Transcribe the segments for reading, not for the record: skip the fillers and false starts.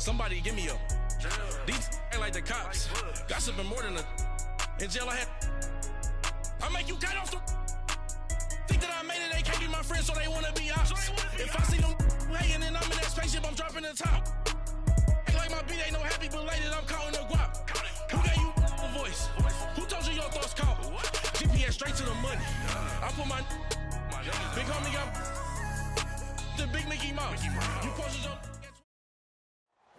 Somebody give me a. These ain't like the cops. Gossiping more than a. In jail I had. I make you cut off the. Think that I made it, they can't be my friends, so they wanna be ops. If I see them hating and I'm in that spaceship, I'm dropping the top. Ain't like my beat ain't no happy belated, I'm counting the guap. Who gave you a voice? Who told you your thoughts count? GPS straight to the money. I put my big homie got the big Mickey Mouse. You posted your.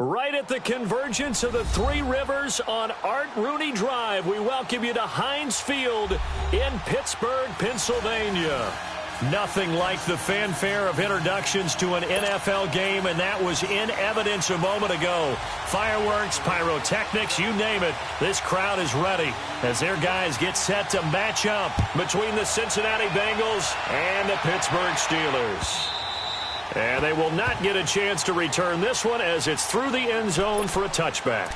Right at the convergence of the Three Rivers on Art Rooney Drive, we welcome you to Heinz Field in Pittsburgh, Pennsylvania. Nothing like the fanfare of introductions to an NFL game, and that was in evidence a moment ago. Fireworks, pyrotechnics, you name it. This crowd is ready as their guys get set to match up between the Cincinnati Bengals and the Pittsburgh Steelers. And they will not get a chance to return this one as it's through the end zone for a touchback.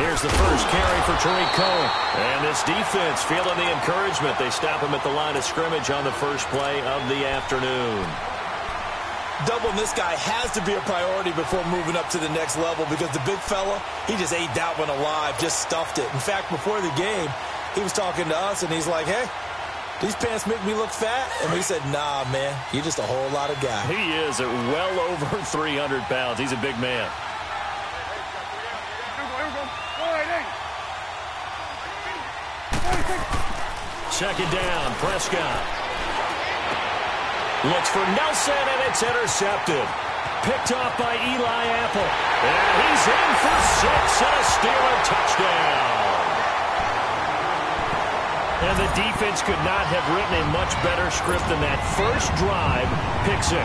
Here's the first carry for Tariq Cohen. And this defense feeling the encouragement. They stop him at the line of scrimmage on the first play of the afternoon. Doubling this guy has to be a priority before moving up to the next level because the big fella, he just ate that one alive, just stuffed it. In fact, before the game, he was talking to us, and he's like, hey, these pants make me look fat? And we said, nah, man, you're just a whole lot of guy. He is at well over 300 pounds. He's a big man. Second down, Prescott. Looks for Nelson, and it's intercepted. Picked off by Eli Apple. And he's in for 6 and a Steeler touchdown. And the defense could not have written a much better script than that first drive, pick 6.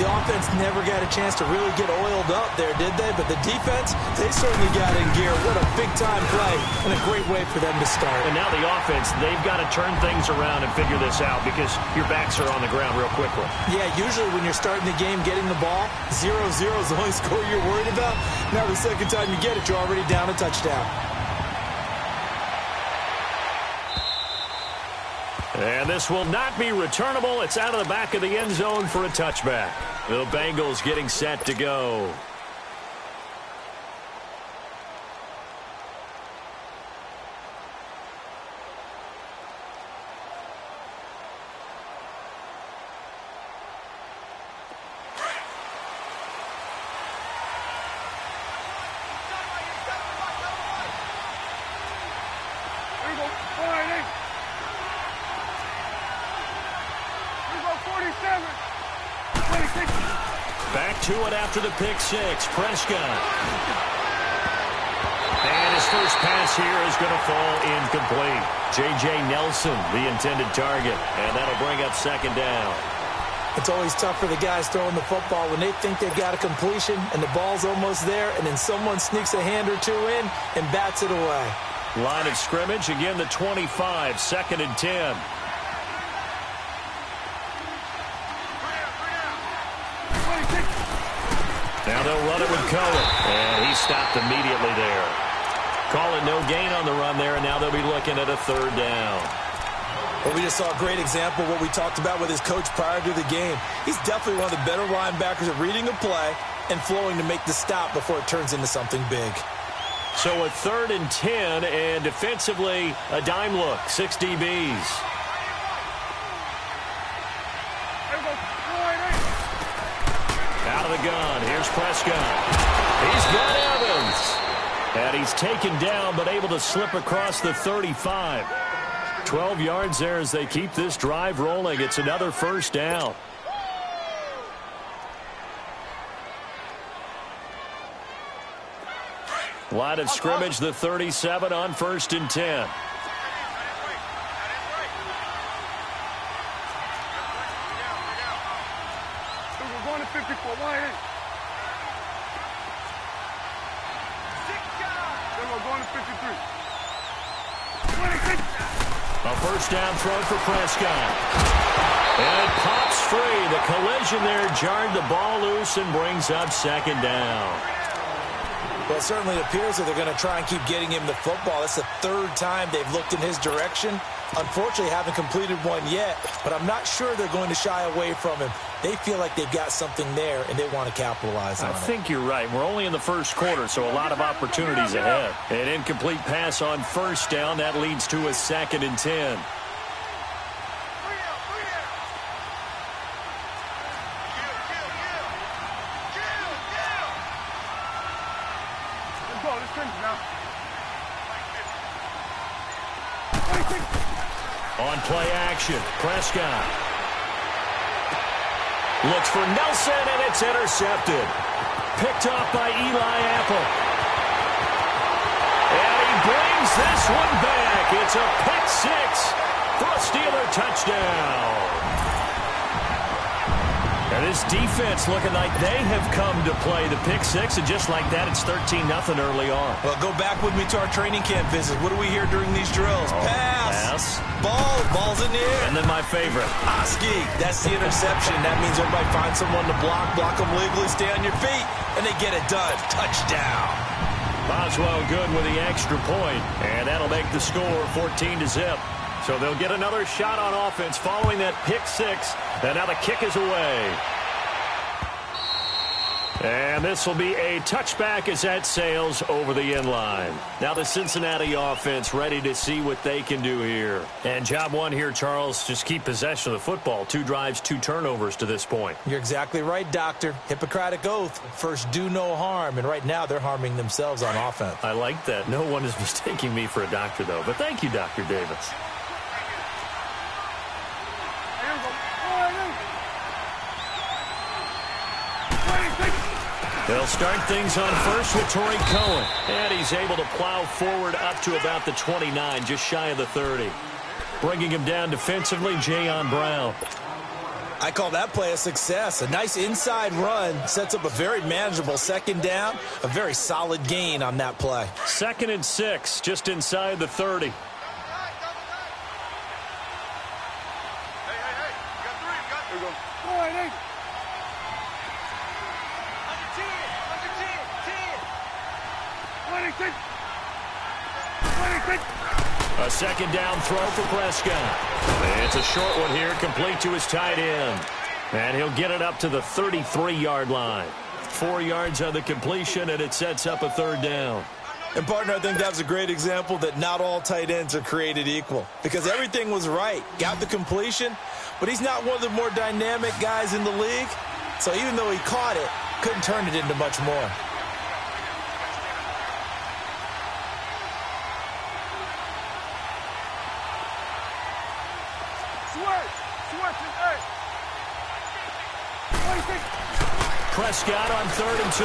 The offense never got a chance to really get oiled up there, did they? But the defense, they certainly got in gear. What a big-time play and a great way for them to start. And now the offense, they've got to turn things around and figure this out because your backs are on the ground real quickly. Yeah, usually when you're starting the game, getting the ball, 0-0 is the only score you're worried about. Now the second time you get it, you're already down a touchdown. And this will not be returnable. It's out of the back of the end zone for a touchback. The Bengals getting set to go. Back to it after the pick 6. Prescott. And his first pass here is going to fall incomplete. J.J. Nelson, the intended target. And that'll bring up second down. It's always tough for the guys throwing the football when they think they've got a completion and the ball's almost there, and then someone sneaks a hand or two in and bats it away. Line of scrimmage, again the 25, 2nd and 10. Now they'll run it with Cohen. And he stopped immediately there. Calling no gain on the run there, and now they'll be looking at a 3rd down. Well, we just saw a great example of what we talked about with his coach prior to the game. He's definitely one of the better linebackers at reading a play and flowing to make the stop before it turns into something big. So a 3rd and 10, and defensively a dime look, 6 DBs. Out of the gun, here's Prescott. He's got Evans. And he's taken down, but able to slip across the 35. 12 yards there as they keep this drive rolling. It's another 1st down. Line of scrimmage, the 37 on 1st and 10. 54, wide in. Then we're going to 53. 26. A first down throw for Prescott. And it pops free. The collision there jarred the ball loose and brings up second down. Well, it certainly appears that they're going to try and keep getting him the football. That's the third time they've looked in his direction. Unfortunately, haven't completed one yet, but I'm not sure they're going to shy away from him. They feel like they've got something there, and they want to capitalize on it. I think you're right. We're only in the first quarter, so a lot of opportunities ahead. An incomplete pass on first down. That leads to a 2nd and 10. On play action, Prescott looks for Nelson, and it's intercepted. Picked off by Eli Apple. And he brings this one back. It's a pick six for a Steeler touchdown. And this defense looking like they have come to play the pick six, and just like that, it's 13-0 early on. Well, go back with me to our training camp visit. What do we hear during these drills? Pass. Ball's in the air. And then my favorite. Oski. That's the interception. That means everybody finds someone to block them legally, stay on your feet, and they get it done. Touchdown. Boswell good with the extra point, and that'll make the score 14-0. So they'll get another shot on offense following that pick six, and now the kick is away. And this will be a touchback as that sails over the end line. Now the Cincinnati offense ready to see what they can do here. And job one here, Charles, just keep possession of the football. 2 drives, 2 turnovers to this point. You're exactly right, Doctor. Hippocratic oath. First, do no harm. And right now, they're harming themselves on offense. I like that. No one is mistaking me for a doctor, though. But thank you, Dr. Davis. They'll start things on first with Torrey Cohen. And he's able to plow forward up to about the 29, just shy of the 30. Bringing him down defensively, Jayon Brown. I call that play a success. A nice inside run sets up a very manageable second down. A very solid gain on that play. 2nd and 6, just inside the 30. Hey, you got 3. There we go. All right, 8. A second down throw for Prescott. It's a short one here, complete to his tight end. And he'll get it up to the 33-yard line. 4 yards on the completion, and it sets up a 3rd down. And, partner, I think that was a great example that not all tight ends are created equal. Because everything was right. Got the completion, but he's not one of the more dynamic guys in the league. So even though he caught it, couldn't turn it into much more. Prescott on 3rd and 2.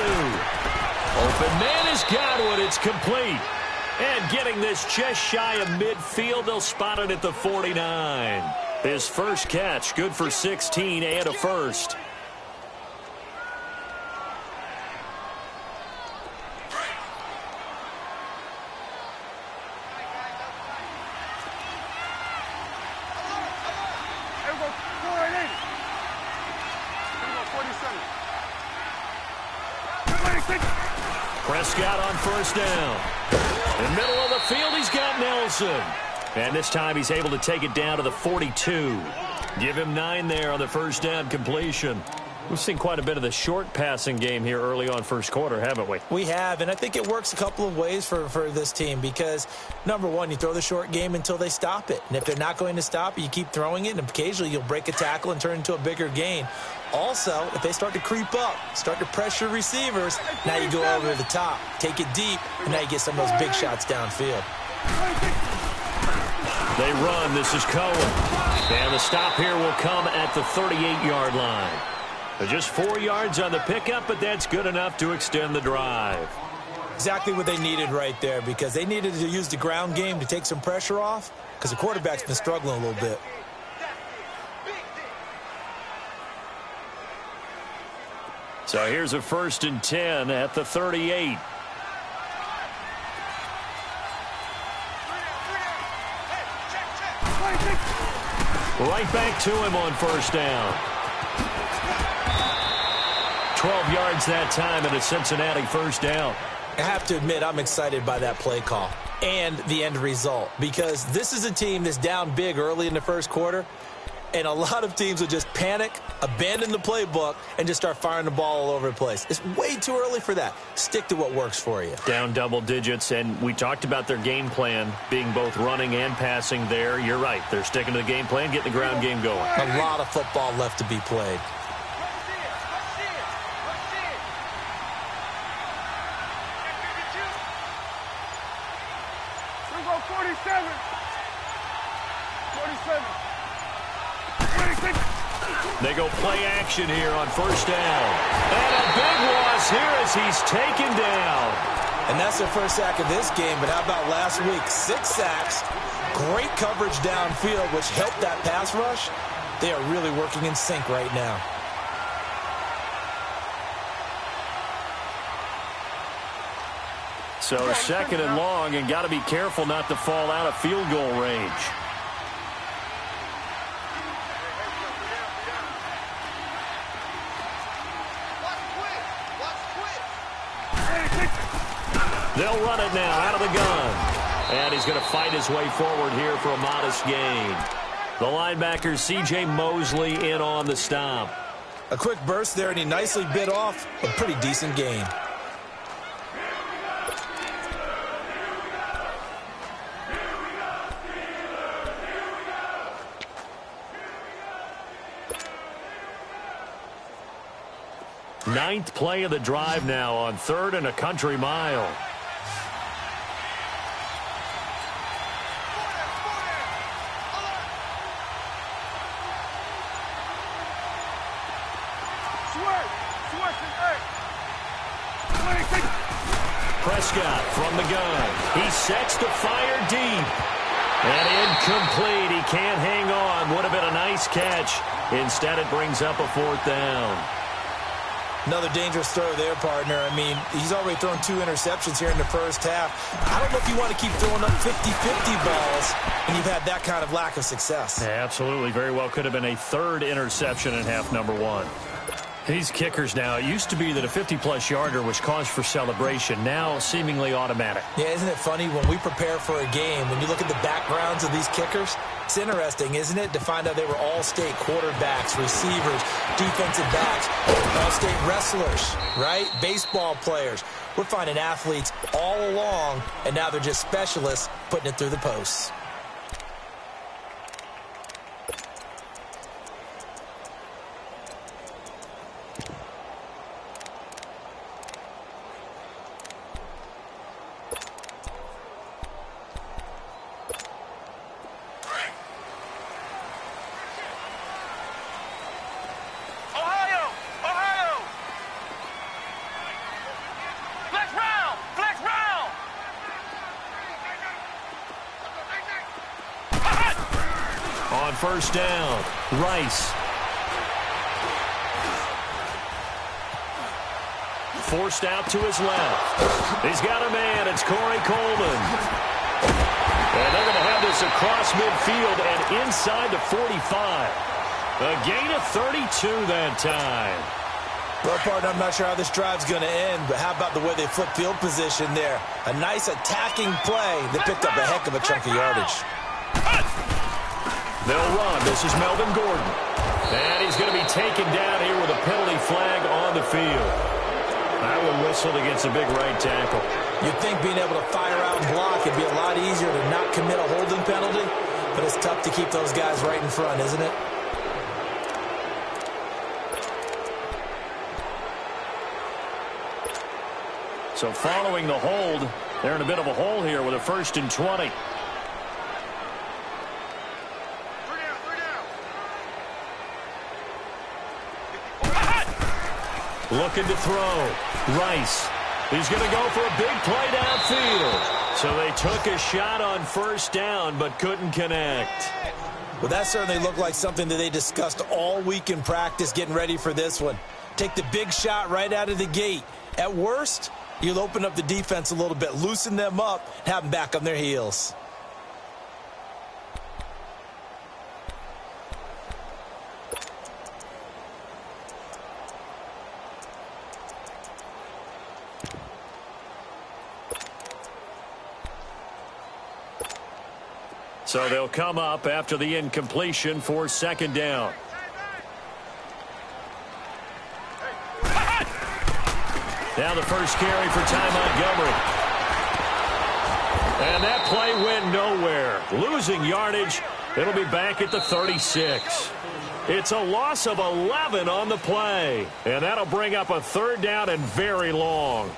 Open man is Godwin. It's complete. And getting this just shy of midfield, they'll spot it at the 49. His first catch, good for 16 and a first. Prescott on first down. In the middle of the field, he's got Nelson. And this time he's able to take it down to the 42. Give him 9 there on the first down completion. We've seen quite a bit of the short passing game here early on first quarter, haven't we? We have, and I think it works a couple of ways for this team because, number one, you throw the short game until they stop it. And if they're not going to stop it, you keep throwing it, and occasionally you'll break a tackle and turn it into a bigger gain. Also, if they start to creep up, start to pressure receivers, now you go over the top, take it deep, and now you get some of those big shots downfield. They run. This is Cohen. And the stop here will come at the 38-yard line. Just 4 yards on the pickup, but that's good enough to extend the drive. Exactly what they needed right there because they needed to use the ground game to take some pressure off because the quarterback's been struggling a little bit. So here's a 1st and 10 at the 38. Right back to him on 1st down. 12 yards that time and a Cincinnati 1st down. I have to admit, I'm excited by that play call and the end result, because this is a team that's down big early in the 1st quarter, and a lot of teams will just panic, abandon the playbook, and just start firing the ball all over the place. It's way too early for that. Stick to what works for you. Down double digits, and we talked about their game plan being both running and passing there. You're right. They're sticking to the game plan, getting the ground game going. A lot of football left to be played. They go play action here on 1st down. And a big loss here as he's taken down. And that's their 1st sack of this game, but how about last week? 6 sacks, great coverage downfield, which helped that pass rush. They are really working in sync right now. So 2nd and long, and got to be careful not to fall out of field goal range. They'll run it now out of the gun. And he's going to fight his way forward here for a modest gain. The linebacker, C.J. Mosley, in on the stop. A quick burst there, and he nicely bit off a pretty decent gain. Ninth play of the drive now on 3rd and a country mile. Prescott from the gun. He sets to fire deep. And incomplete. He can't hang on. Would have been a nice catch. Instead, it brings up a 4th down. Another dangerous throw there, partner. I mean, he's already thrown 2 interceptions here in the 1st half. I don't know if you want to keep throwing up 50-50 balls when you've had that kind of lack of success. Yeah, absolutely. Very well could have been a 3rd interception in half number 1. These kickers now, it used to be that a 50-plus yarder was cause for celebration. Now, seemingly automatic. Yeah, isn't it funny? When we prepare for a game, when you look at the backgrounds of these kickers, it's interesting, isn't it, to find out they were all-state quarterbacks, receivers, defensive backs, all-state wrestlers, right? Baseball players. We're finding athletes all along, and now they're just specialists putting it through the posts. On 1st down, Rice. Forced out to his left. He's got a man. It's Corey Coleman. And they're going to have this across midfield and inside the 45. A gain of 32 that time. Well, partner, I'm not sure how this drive's going to end, but how about the way they flip field position there? A nice attacking play that picked up a heck of a chunk of yardage. They'll run. This is Melvin Gordon. And he's going to be taken down here with a penalty flag on the field. That one whistled against a big right tackle. You'd think being able to fire out and block would be a lot easier to not commit a holding penalty, but it's tough to keep those guys right in front, isn't it? So following the hold, they're in a bit of a hole here with a 1st and 20. Looking to throw. Rice. He's going to go for a big play downfield. So they took a shot on 1st down but couldn't connect. Well, that certainly looked like something that they discussed all week in practice getting ready for this one. Take the big shot right out of the gate. At worst, you'll open up the defense a little bit, loosen them up, and have them back on their heels. So they'll come up after the incompletion for second down. Now the first carry for Ty Montgomery. And that play went nowhere. Losing yardage. It'll be back at the 36. It's a loss of 11 on the play. And that'll bring up a third down and very long.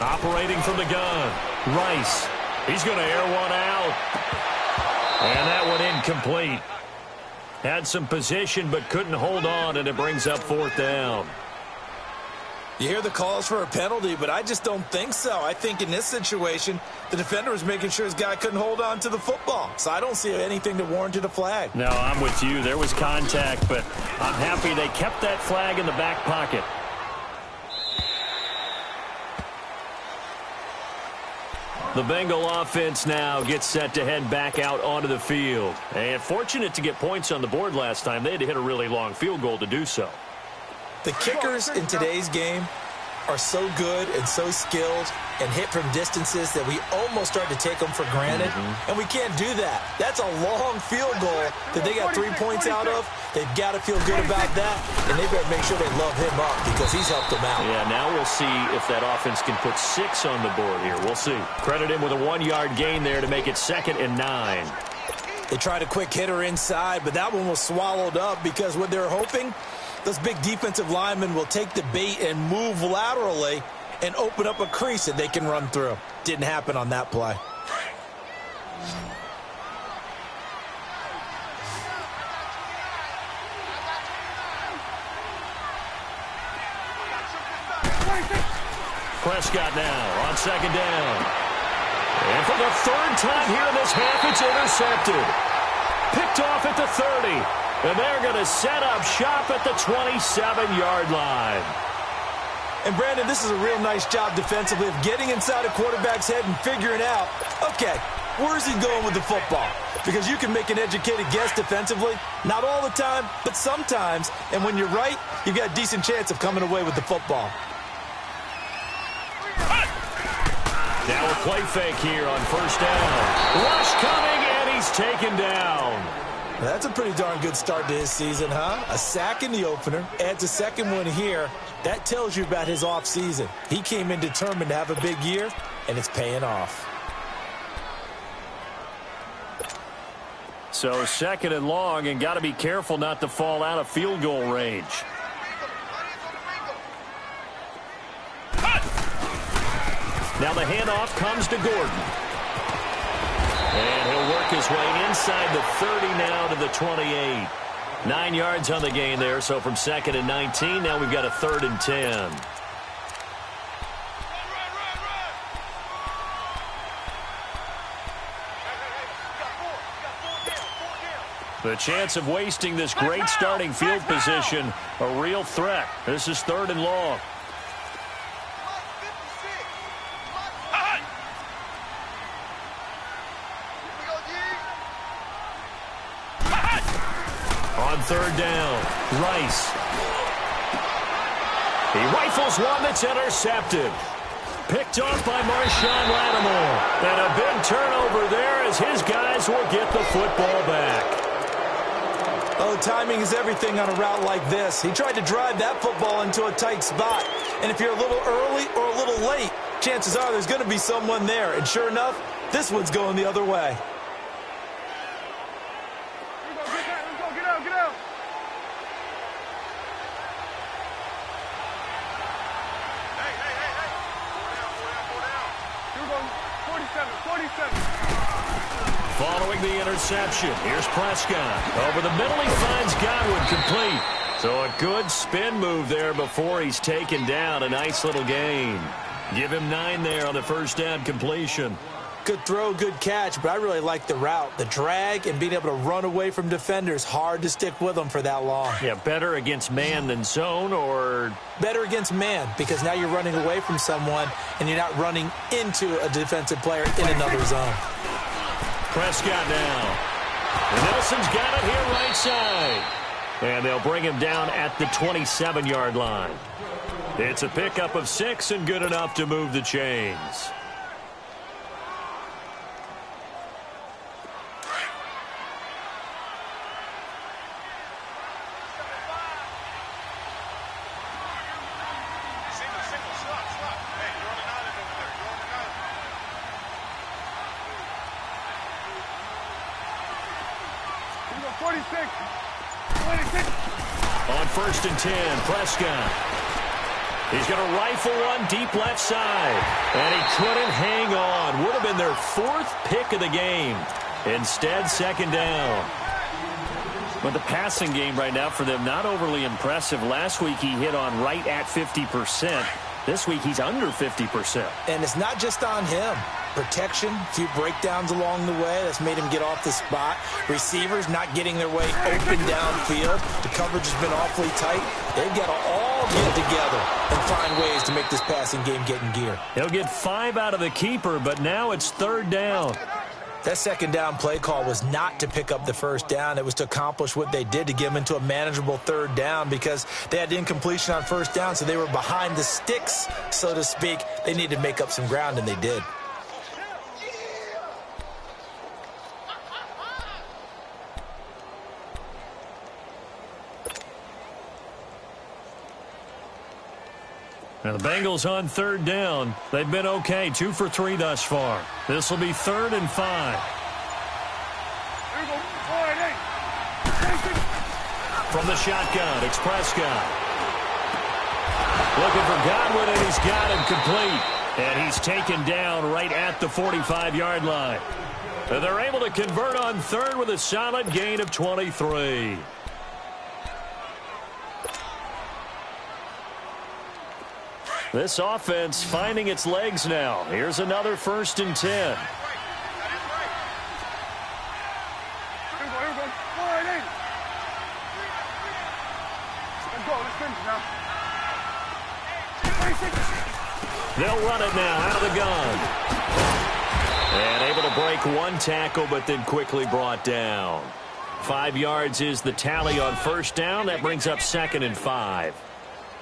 Operating from the gun, Rice. He's going to air one out. And that one incomplete. Had some position but couldn't hold on, and it brings up fourth down. You hear the calls for a penalty, but I just don't think so. I think in this situation, the defender was making sure his guy couldn't hold on to the football. So I don't see anything that warranted a flag. No, I'm with you. There was contact, but I'm happy they kept that flag in the back pocket. The Bengal offense now gets set to head back out onto the field. And fortunate to get points on the board last time. They had to hit a really long field goal to do so. The kickers in today's game are so good and so skilled and hit from distances that we almost start to take them for granted. And we can't do that. That's a long field goal that they got 3 points out of. They've got to feel good about that, and they better make sure they love him up because he's helped them out. Yeah, now we'll see if that offense can put 6 on the board here. We'll see. Credit him with a 1-yard gain there to make it 2nd and 9. They tried a quick hitter inside, but that one was swallowed up because what they're hoping, those big defensive linemen will take the bait and move laterally and open up a crease that they can run through. Didn't happen on that play. Prescott now on 2nd down. And for the 3rd time here in this half, it's intercepted. Picked off at the 30. And they're going to set up shop at the 27-yard line. And, Brandon, this is a real nice job defensively of getting inside a quarterback's head and figuring out, okay, where's he going with the football? Because you can make an educated guess defensively. Not all the time, but sometimes. And when you're right, you've got a decent chance of coming away with the football. Now a play fake here on 1st down. Rush coming, and he's taken down. That's a pretty darn good start to his season, huh? A sack in the opener, adds a second one here. That tells you about his offseason. He came in determined to have a big year, and it's paying off. So 2nd and long, and got to be careful not to fall out of field goal range. Now the handoff comes to Gordon. And he'll work his way inside the 30 now to the 28. 9 yards on the gain there, so from 2nd and 19, now we've got a 3rd and 10. The chance of wasting this great starting field position, a real threat. This is 3rd and long. On 3rd down, Rice. He rifles one that's intercepted. Picked off by Marshawn Lattimore. And a big turnover there as his guys will get the football back. Oh, timing is everything on a route like this. He tried to drive that football into a tight spot. And if you're a little early or a little late, chances are there's going to be someone there. And sure enough, this one's going the other way. Let's go, get out, get out. Hey. Here we go, 47. Following the interception, here's Prescott. Over the middle, he finds Godwin complete. So a good spin move there before he's taken down. A nice little gain. Give him 9 there on the first down completion. Good throw, good catch, but I really like the route. The drag and being able to run away from defenders, hard to stick with them for that long. Yeah, better against man than zone, or better against man, because now you're running away from someone and you're not running into a defensive player in another zone. Prescott now. And Nelson's got it here right side. And they'll bring him down at the 27-yard line. It's a pickup of 6 and good enough to move the chains. On first and 10, Prescott. He's going to rifle one deep left side. And he couldn't hang on. Would have been their 4th pick of the game. Instead, second down. But the passing game right now for them, not overly impressive. Last week he hit on right at 50%. This week he's under 50%. And it's not just on him. Protection, a few breakdowns along the way. That's made him get off the spot. Receivers not getting their way open downfield. The coverage has been awfully tight. They've got to all get together and find ways to make this passing game get in gear. He'll get 5 out of the keeper, but now it's third down. That second down play call was not to pick up the first down. It was to accomplish what they did, to get them into a manageable third down, because they had incompletion on first down, so they were behind the sticks, so to speak. They needed to make up some ground, and they did. Now the Bengals on third down. They've been okay, 2 for 3 thus far. This will be 3rd and 5. Here we go. All right, From the shotgun, it's Prescott. Looking for Godwin, and he's got him complete. And he's taken down right at the 45-yard line. And they're able to convert on third with a solid gain of 23. This offense finding its legs now. Here's another 1st and 10. Here we go. All right, let's go. Let's finish now. They'll run it now out of the gun. And able to break one tackle, but then quickly brought down. 5 yards is the tally on first down. That brings up 2nd and 5.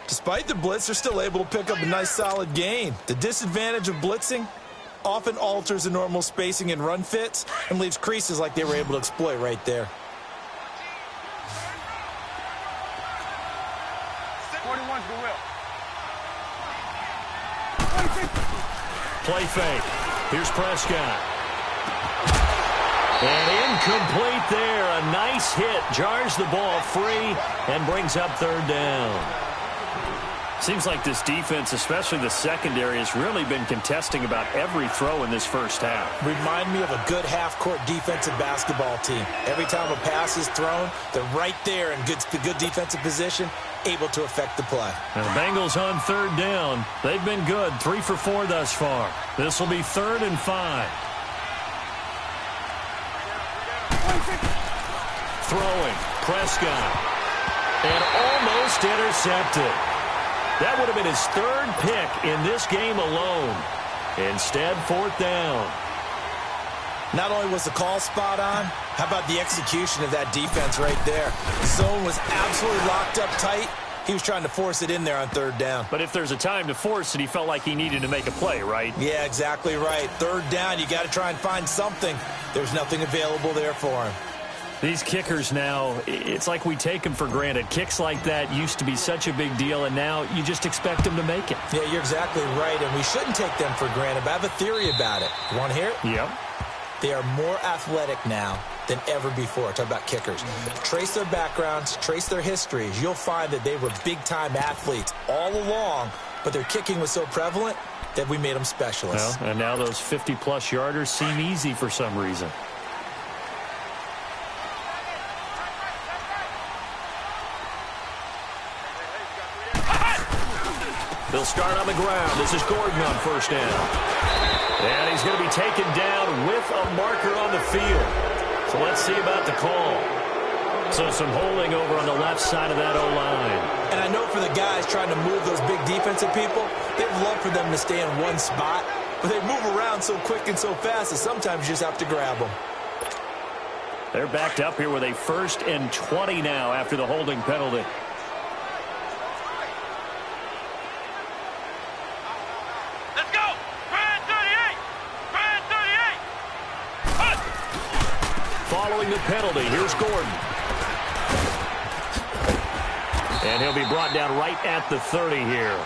Despite the blitz, they're still able to pick up a nice solid gain. The disadvantage of blitzing often alters the normal spacing and run fits and leaves creases like they were able to exploit right there. 41's the will. Play fake. Here's Prescott. And incomplete there. A nice hit. Jars the ball free and brings up third down. Seems like this defense, especially the secondary, has really been contesting about every throw in this first half. Remind me of a good half-court defensive basketball team. Every time a pass is thrown, they're right there in good defensive position, able to affect the play. Now the Bengals on third down. They've been good, 3 for 4 thus far. This will be 3rd and 5. Throwing, Prescott. And almost intercepted. That would have been his 3rd pick in this game alone. Instead, 4th down. Not only was the call spot on, how about the execution of that defense right there? The zone was absolutely locked up tight. He was trying to force it in there on third down. But if there's a time to force it, he felt like he needed to make a play, right? Yeah, exactly right. Third down, you got to try and find something. There's nothing available there for him. These kickers now, it's like we take them for granted. Kicks like that used to be such a big deal, and now you just expect them to make it. Yeah, you're exactly right, and we shouldn't take them for granted, but I have a theory about it. You want to hear it? Yep. They are more athletic now than ever before. Talk about kickers. Trace their backgrounds, trace their histories. You'll find that they were big-time athletes all along, but their kicking was so prevalent that we made them specialists. Well, and now those 50-plus yarders seem easy for some reason. They'll start on the ground. This is Gordon on first down. And he's going to be taken down with a marker on the field. So let's see about the call. So some holding over on the left side of that O-line. And I know for the guys trying to move those big defensive people, they'd love for them to stay in one spot, but they move around so quick and so fast that sometimes you just have to grab them. They're backed up here with a 1st and 20 now after the holding penalty. Following the penalty, here's Gordon. And he'll be brought down right at the 30 here.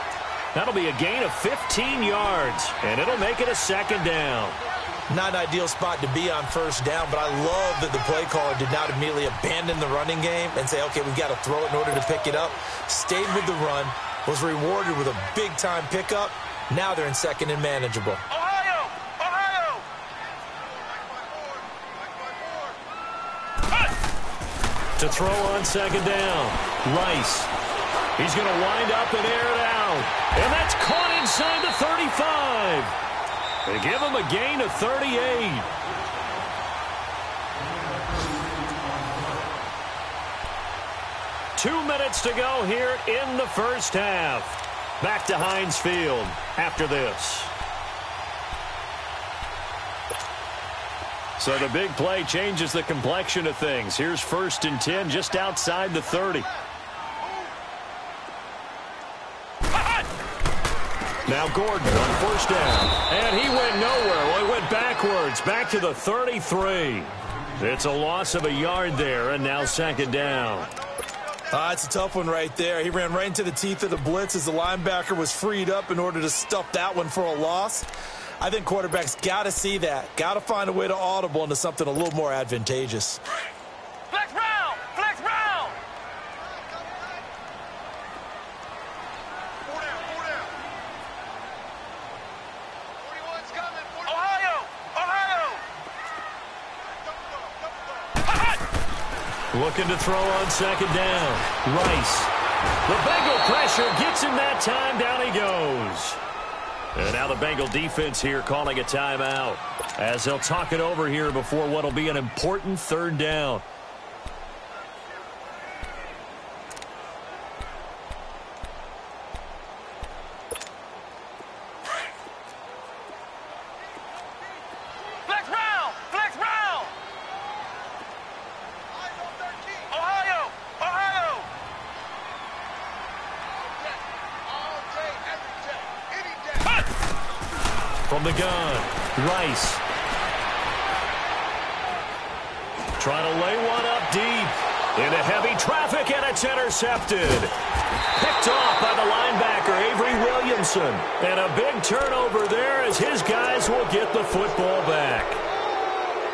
That'll be a gain of 15 yards, and it'll make it a 2nd down. Not an ideal spot to be on first down, but I love that the play caller did not immediately abandon the running game and say, okay, we've got to throw it in order to pick it up. Stayed with the run, was rewarded with a big-time pickup. Now they're in 2nd and manageable. To throw on 2nd down, Rice. He's going to wind up and air it out. And that's caught inside the 35. They give him a gain of 38. Two minutes to go here in the first half. Back to Heinz Field after this. So the big play changes the complexion of things. Here's 1st and 10 just outside the 30. Now Gordon on first down. And he went nowhere. Well, he went backwards. Back to the 33. It's a loss of a yard there, and now 2nd down. It's a tough one right there. He ran right into the teeth of the blitz as the linebacker was freed up in order to stuff that one for a loss. I think quarterbacks got to see that. Got to find a way to audible into something a little more advantageous. Flex round! Flex round! 4 down, 4 down. 41's coming. 41. Ohio! Looking to throw on 2nd down. Rice. The Bengal pressure gets him that time. Down he goes. And now the Bengal defense here calling a timeout as they'll talk it over here before what will be an important 3rd down. Flex round! Flex round! Ohio! All day, every day, any day. From the gun, Rice. Trying to lay one up deep. Into heavy traffic, and it's intercepted. Picked off by the linebacker, Avery Williamson. And a big turnover there as his guys will get the football back.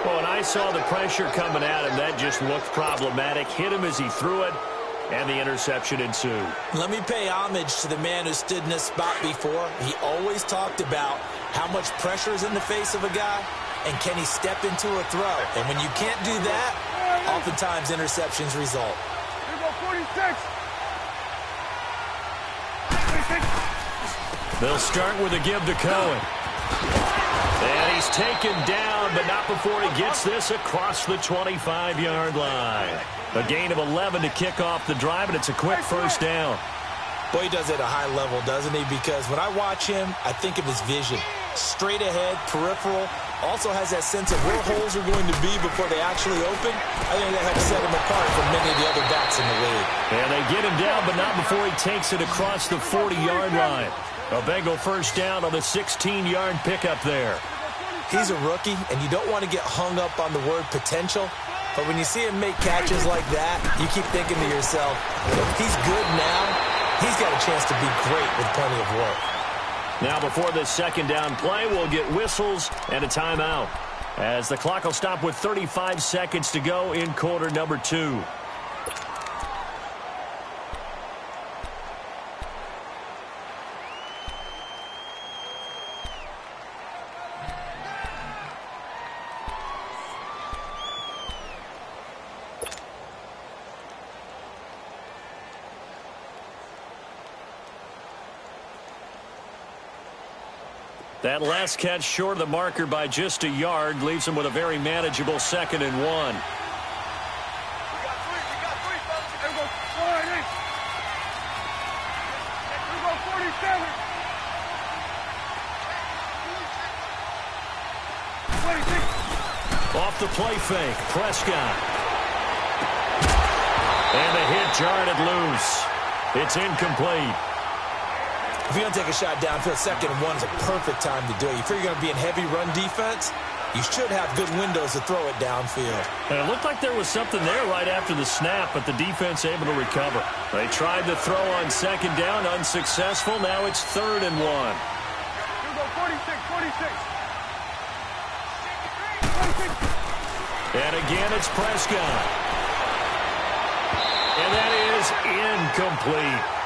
Well, and I saw the pressure coming at him. That just looked problematic. Hit him as he threw it, and the interception ensued. Let me pay homage to the man who stood in this spot before. He always talked about how much pressure is in the face of a guy, and can he step into a throw. And when you can't do that, oftentimes interceptions result. Here go 46. They'll start with a give to Cohen. And he's taken down, but not before he gets this across the 25-yard line. A gain of 11 to kick off the drive, and it's a quick 1st down. Boy, he does it at a high level, doesn't he? Because when I watch him, I think of his vision. Straight ahead, peripheral, also has that sense of where holes are going to be before they actually open. I think that helps set him apart from many of the other backs in the league. And they get him down, but not before he takes it across the 40-yard line. A Bengal 1st down on the 16-yard pickup there. He's a rookie, and you don't want to get hung up on the word potential. But when you see him make catches like that, you keep thinking to yourself, if he's good now, he's got a chance to be great with plenty of work. Now before this second down play, we'll get whistles and a timeout, as the clock will stop with 35 seconds to go in quarter number 2. That last catch short of the marker by just a yard leaves him with a very manageable 2nd and 1. We got three, folks. There we go. All right, hey. Here we go, 47. 26. Off the play fake, Prescott. And the hit jarred it loose. It's incomplete. If you're going to take a shot downfield, 2nd and 1 is a perfect time to do it. If you're going to be in heavy run defense, you should have good windows to throw it downfield. And it looked like there was something there right after the snap, but the defense able to recover. They tried to throw on 2nd down, unsuccessful. Now it's 3rd and 1. Here we go, 46. And again, it's Prescott. And that is incomplete.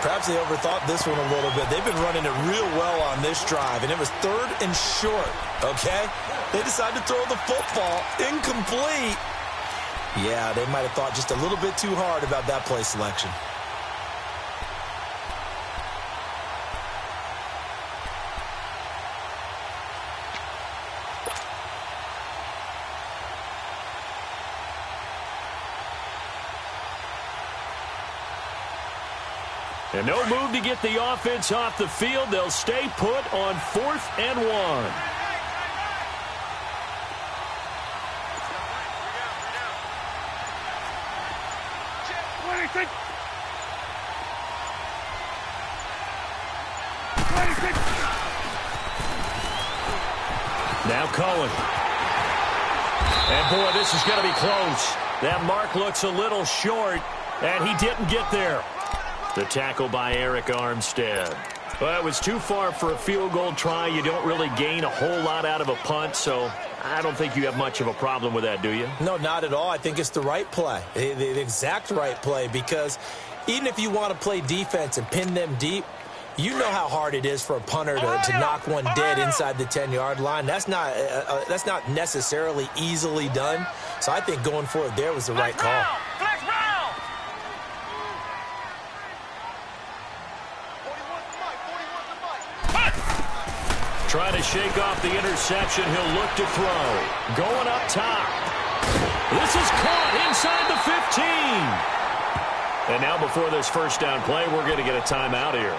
Perhaps they overthought this one a little bit. They've been running it real well on this drive, and it was 3rd and short, okay? They decided to throw the football incomplete. Yeah, they might have thought just a little bit too hard about that play selection. And no move to get the offense off the field. They'll stay put on 4th and 1. Now Cohen. And boy, this is going to be close. That mark looks a little short, and he didn't get there. The tackle by Eric Armstead. Well, it was too far for a field goal try. You don't really gain a whole lot out of a punt, so I don't think you have much of a problem with that, do you? No, not at all. I think it's the right play, the exact right play, because even if you want to play defense and pin them deep, you know how hard it is for a punter to knock one dead inside the 10-yard line. That's not necessarily easily done. So I think going for it there was the right call. Trying to shake off the interception. He'll look to throw. Going up top. This is caught inside the 15. And now before this first down play, we're going to get a timeout here,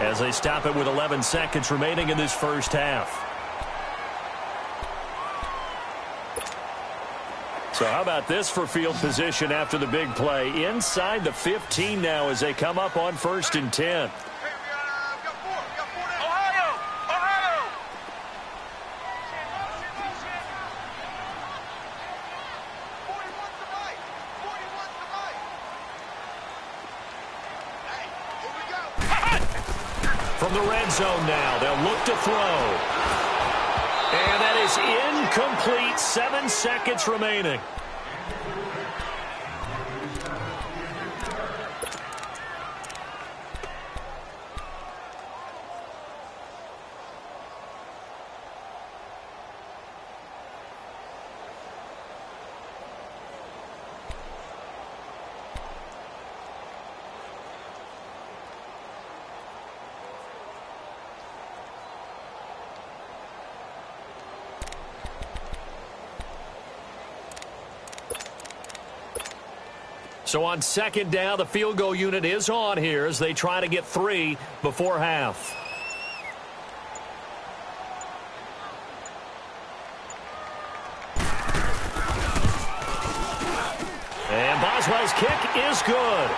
as they stop it with 11 seconds remaining in this first half. So how about this for field position after the big play? Inside the 15 now as they come up on 1st and 10. From the red zone now, they'll look to throw. And that is incomplete. 7 seconds remaining. So on 2nd down, the field goal unit is on here as they try to get 3 before half. And Boswell's kick is good.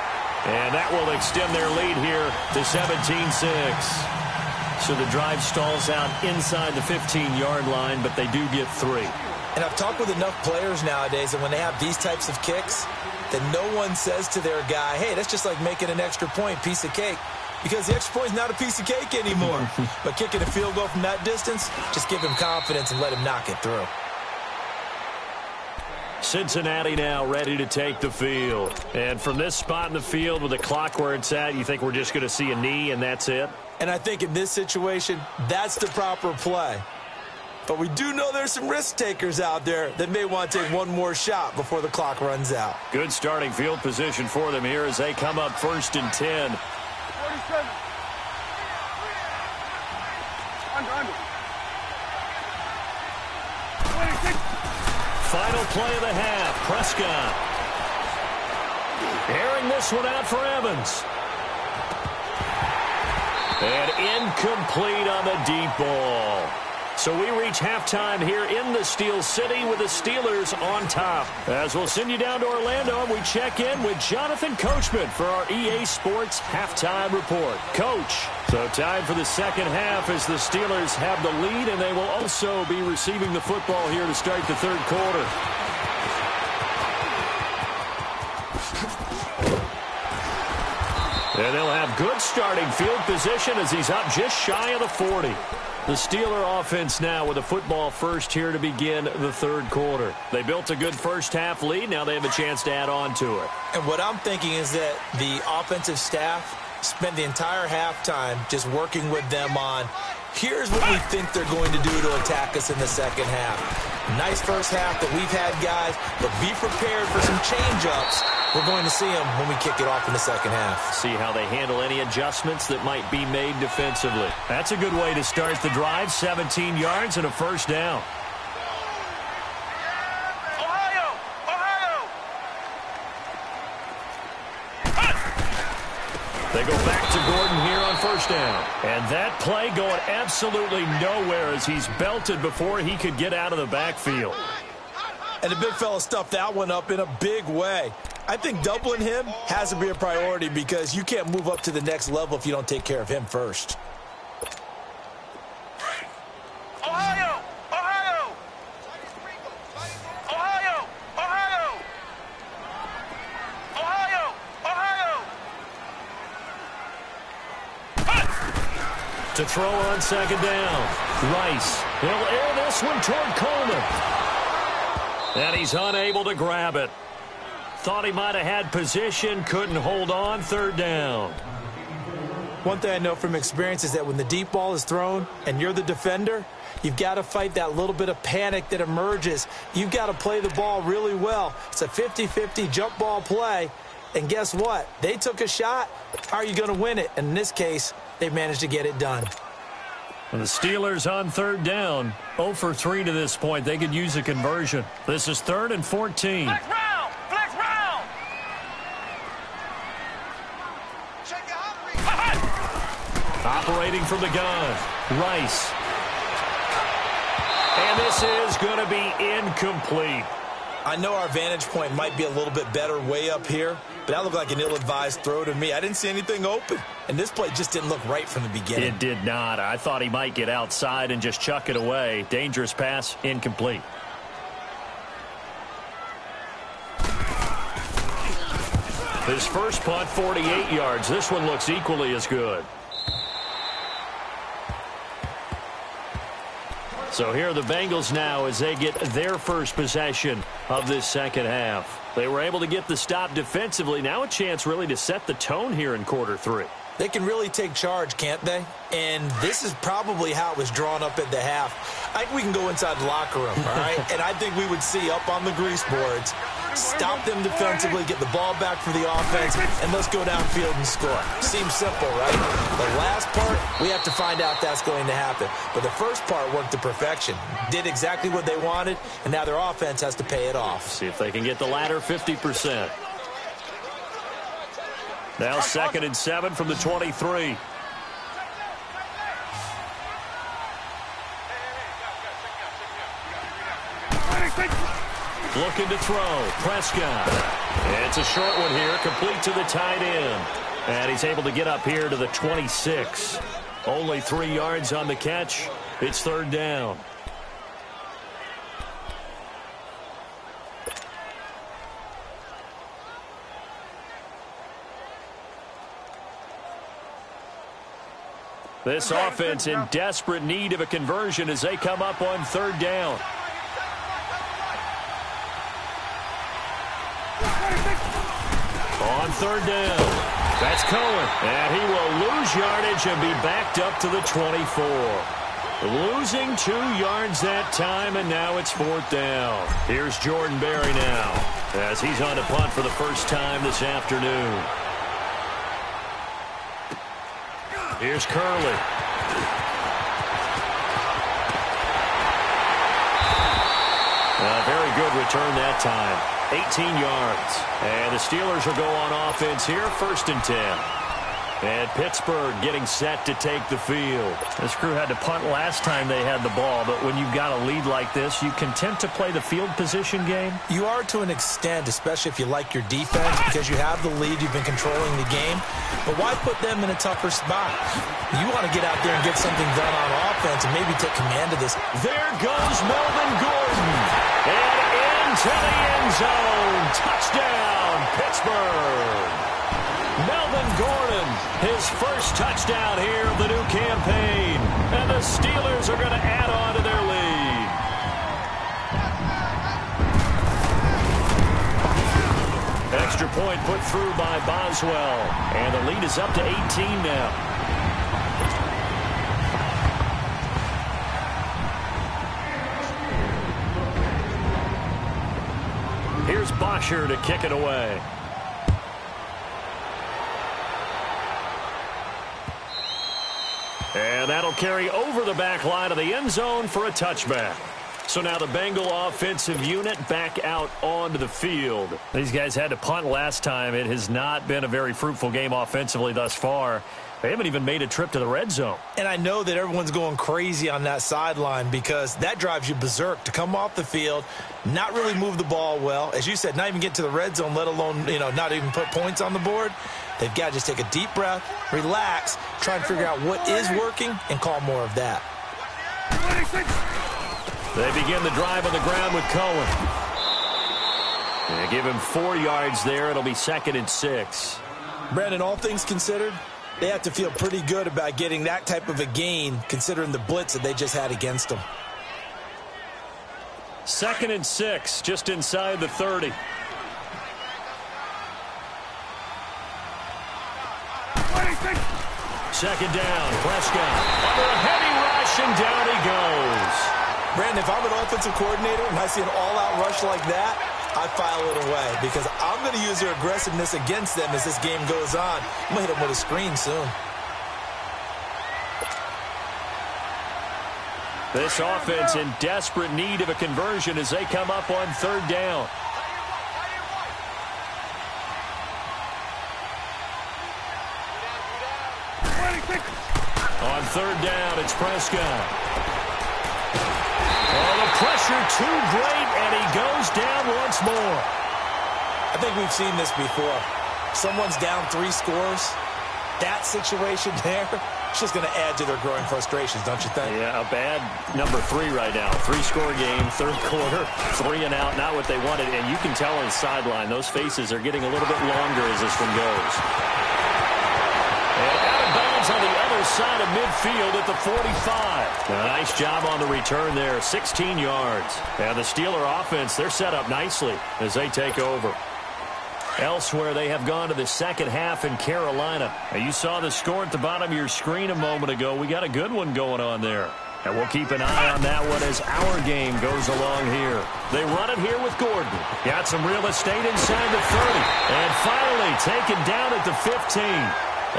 And that will extend their lead here to 17-6. So the drive stalls out inside the 15-yard line, but they do get 3. And I've talked with enough players nowadays, and when they have these types of kicks, that no one says to their guy, hey, that's just like making an extra point, piece of cake. Because the extra point is not a piece of cake anymore. But kicking a field goal from that distance, just give him confidence and let him knock it through. Cincinnati now ready to take the field. And from this spot in the field with the clock where it's at, you think we're just going to see a knee and that's it? And I think in this situation, that's the proper play. But we do know there's some risk takers out there that may want to take one more shot before the clock runs out. Good starting field position for them here as they come up 1st and 10. 47. Under. 26. Final play of the half. Prescott. Airing this one out for Evans. And incomplete on the deep ball. So we reach halftime here in the Steel City with the Steelers on top. As we'll send you down to Orlando, and we check in with Jonathan Coachman for our EA Sports Halftime Report. Coach, so time for the second half as the Steelers have the lead, and they will also be receiving the football here to start the third quarter. And they'll have good starting field position as he's up just shy of the 40. The Steeler offense now with a football first here to begin the third quarter. They built a good first half lead. Now they have a chance to add on to it. And what I'm thinking is that the offensive staff spent the entire halftime just working with them on, here's what we think they're going to do to attack us in the second half. Nice first half that we've had, guys, but be prepared for some change-ups. We're going to see them when we kick it off in the second half. See how they handle any adjustments that might be made defensively. That's a good way to start the drive. 17 yards and a first down. They go back to Gordon here on first down. And that play going absolutely nowhere as he's belted before he could get out of the backfield. And the big fella stuffed that one up in a big way. I think doubling him has to be a priority because you can't move up to the next level if you don't take care of him first. Ohio! Ohio! Ohio! Ohio! Ohio! Ohio! To throw on second down. Rice. He'll air this one toward Coleman. And he's unable to grab it. Thought he might have had position, couldn't hold on, third down. One thing I know from experience is that when the deep ball is thrown and you're the defender, you've got to fight that little bit of panic that emerges. You've got to play the ball really well. It's a 50-50 jump ball play. And guess what? They took a shot. How are you going to win it? And in this case, they managed to get it done. And the Steelers on third down, 0 for 3 to this point. They could use a conversion. This is 3rd and 14. Flex round! Flex round! Operating from the gun, Rice. And this is going to be incomplete. I know our vantage point might be a little bit better way up here, but that looked like an ill-advised throw to me. I didn't see anything open, and this play just didn't look right from the beginning. It did not. I thought he might get outside and just chuck it away. Dangerous pass, incomplete. His first punt, 48 yards. This one looks equally as good. So here are the Bengals now as they get their first possession of this second half. They were able to get the stop defensively. Now a chance really to set the tone here in quarter 3. They can really take charge, can't they? And this is probably how it was drawn up at the half. I think we can go inside the locker room, all right? And I think we would see up on the grease boards, stop them defensively, get the ball back for the offense, and let's go downfield and score. Seems simple, right? The last part, we have to find out that's going to happen. But the first part worked to perfection. Did exactly what they wanted, and now their offense has to pay it off. See if they can get the latter 50%. Now 2nd and 7 from the 23. Looking to throw. Prescott. It's a short one here, complete to the tight end. And he's able to get up here to the 26. Only 3 yards on the catch. It's third down. This offense in desperate need of a conversion as they come up on third down. On third down, that's Cohen. And he will lose yardage and be backed up to the 24. Losing 2 yards that time, and now it's fourth down. Here's Jordan Berry now as he's on to punt for the first time this afternoon. Here's Curley. A very good return that time. 18 yards. And the Steelers will go on offense here, 1st and 10. And Pittsburgh getting set to take the field. This crew had to punt last time they had the ball, but when you've got a lead like this, you content to play the field position game? You are to an extent, especially if you like your defense, because you have the lead, you've been controlling the game. But why put them in a tougher spot? You want to get out there and get something done on offense and maybe take command of this. There goes Melvin Gordon. And into the end zone. Touchdown, Pittsburgh. Melvin Gordon, his first touchdown here of the new campaign. And the Steelers are going to add on to their lead. Extra point put through by Boswell. And the lead is up to 18 now. Here's Bosher to kick it away. And that'll carry over the back line of the end zone for a touchback. So now the Bengal offensive unit back out onto the field. These guys had to punt last time. It has not been a very fruitful game offensively thus far. They haven't even made a trip to the red zone. And I know that everyone's going crazy on that sideline because that drives you berserk to come off the field, not really move the ball well. As you said, not even get to the red zone, let alone, not even put points on the board. They've got to just take a deep breath, relax, try and figure out what is working, and call more of that. They begin the drive on the ground with Cohen. They give him 4 yards there. It'll be 2nd and 6. Brandon, all things considered, they have to feel pretty good about getting that type of a gain considering the blitz that they just had against them. 2nd and 6, just inside the 30. Second down, Prescott under a heavy rush, and down he goes. Brandon, if I'm an offensive coordinator and I see an all-out rush like that, I file it away because I'm going to use their aggressiveness against them as this game goes on. I'm going to hit them with a screen soon. This offense in desperate need of a conversion as they come up on third down. On third down, it's Prescott. Oh, the pressure too great, and he goes down once more. I think we've seen this before. Someone's down 3 scores. That situation there, it's just going to add to their growing frustrations, don't you think? Yeah, a bad number 3 right now. 3-score game, third quarter, 3 and out, not what they wanted. And you can tell on the sideline, those faces are getting a little bit longer as this one goes. And out of bounds on the other side of midfield at the 45. A nice job on the return there, 16 yards. And the Steeler offense, they're set up nicely as they take over. Elsewhere, they have gone to the second half in Carolina. Now, you saw the score at the bottom of your screen a moment ago. We got a good one going on there. And we'll keep an eye on that one as our game goes along here. They run it here with Gordon. Got some real estate inside the 30. And finally taken down at the 15.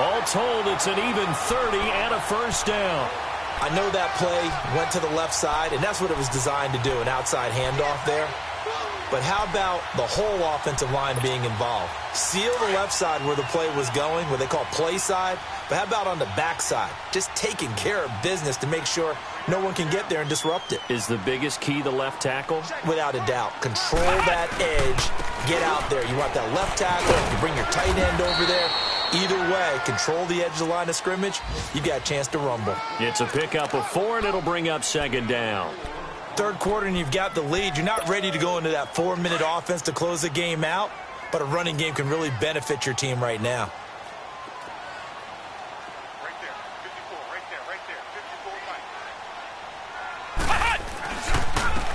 All told, it's an even 30 and a first down. I know that play went to the left side, and that's what it was designed to do, an outside handoff there. But how about the whole offensive line being involved? Seal the left side where the play was going, what they call play side. But how about on the back side? Just taking care of business to make sure no one can get there and disrupt it. Is the biggest key the left tackle? Without a doubt. Control that edge. Get out there. You want that left tackle. You bring your tight end over there. Either way, control the edge of the line of scrimmage. You got a chance to rumble. It's a pickup of 4, and it'll bring up second down. Third quarter and you've got the lead. You're not ready to go into that 4-minute offense to close the game out, but a running game can really benefit your team right now. Right there, 54, right there.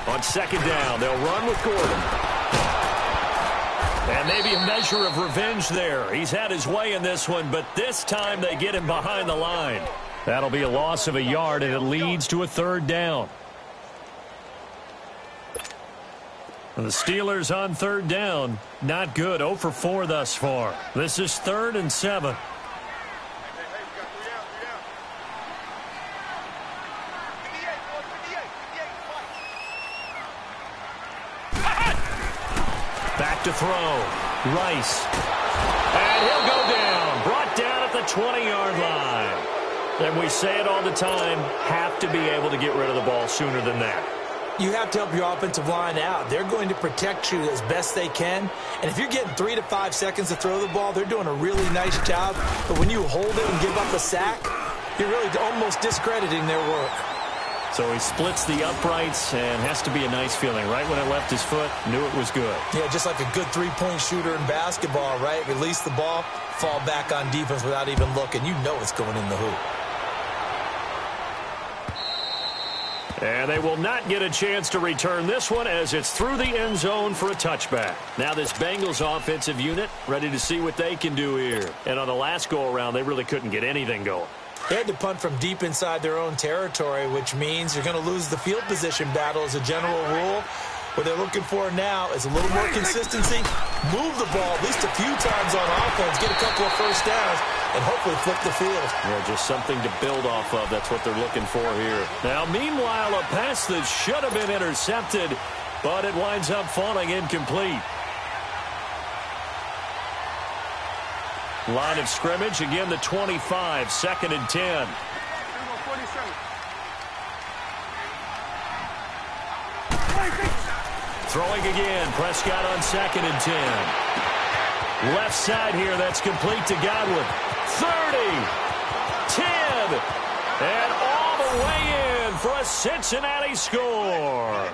On second down, they'll run with Gordon. And maybe a measure of revenge there. He's had his way in this one, but this time they get him behind the line. That'll be a loss of a yard, and it leads to a third down. And the Steelers on third down. Not good. 0 for 4 thus far. This is 3rd and 7. Back to throw. Rice. And he'll go down. Brought down at the 20-yard line. And we say it all the time, have to be able to get rid of the ball sooner than that. You have to help your offensive line out. They're going to protect you as best they can. And if you're getting 3 to 5 seconds to throw the ball, they're doing a really nice job. But when you hold it and give up a sack, you're really almost discrediting their work. So he splits the uprights and has to be a nice feeling. Right when it left his foot, knew it was good. Yeah, just like a good three-point shooter in basketball, right? Release the ball, fall back on defense without even looking. You know it's going in the hoop. And they will not get a chance to return this one as it's through the end zone for a touchback. Now this Bengals offensive unit ready to see what they can do here. And on the last go-around, they really couldn't get anything going. They had to punt from deep inside their own territory, which means you're going to lose the field position battle as a general rule. What they're looking for now is a little more consistency, move the ball at least a few times on offense, get a couple of first downs, and hopefully flip the field. Yeah, just something to build off of. That's what they're looking for here. Now, meanwhile, a pass that should have been intercepted, but it winds up falling incomplete. Line of scrimmage, again, the 25, 2nd and 10. Throwing again, Prescott on 2nd and 10. Left side here, that's complete to Godwin. 30, 10, and all the way in for a Cincinnati score.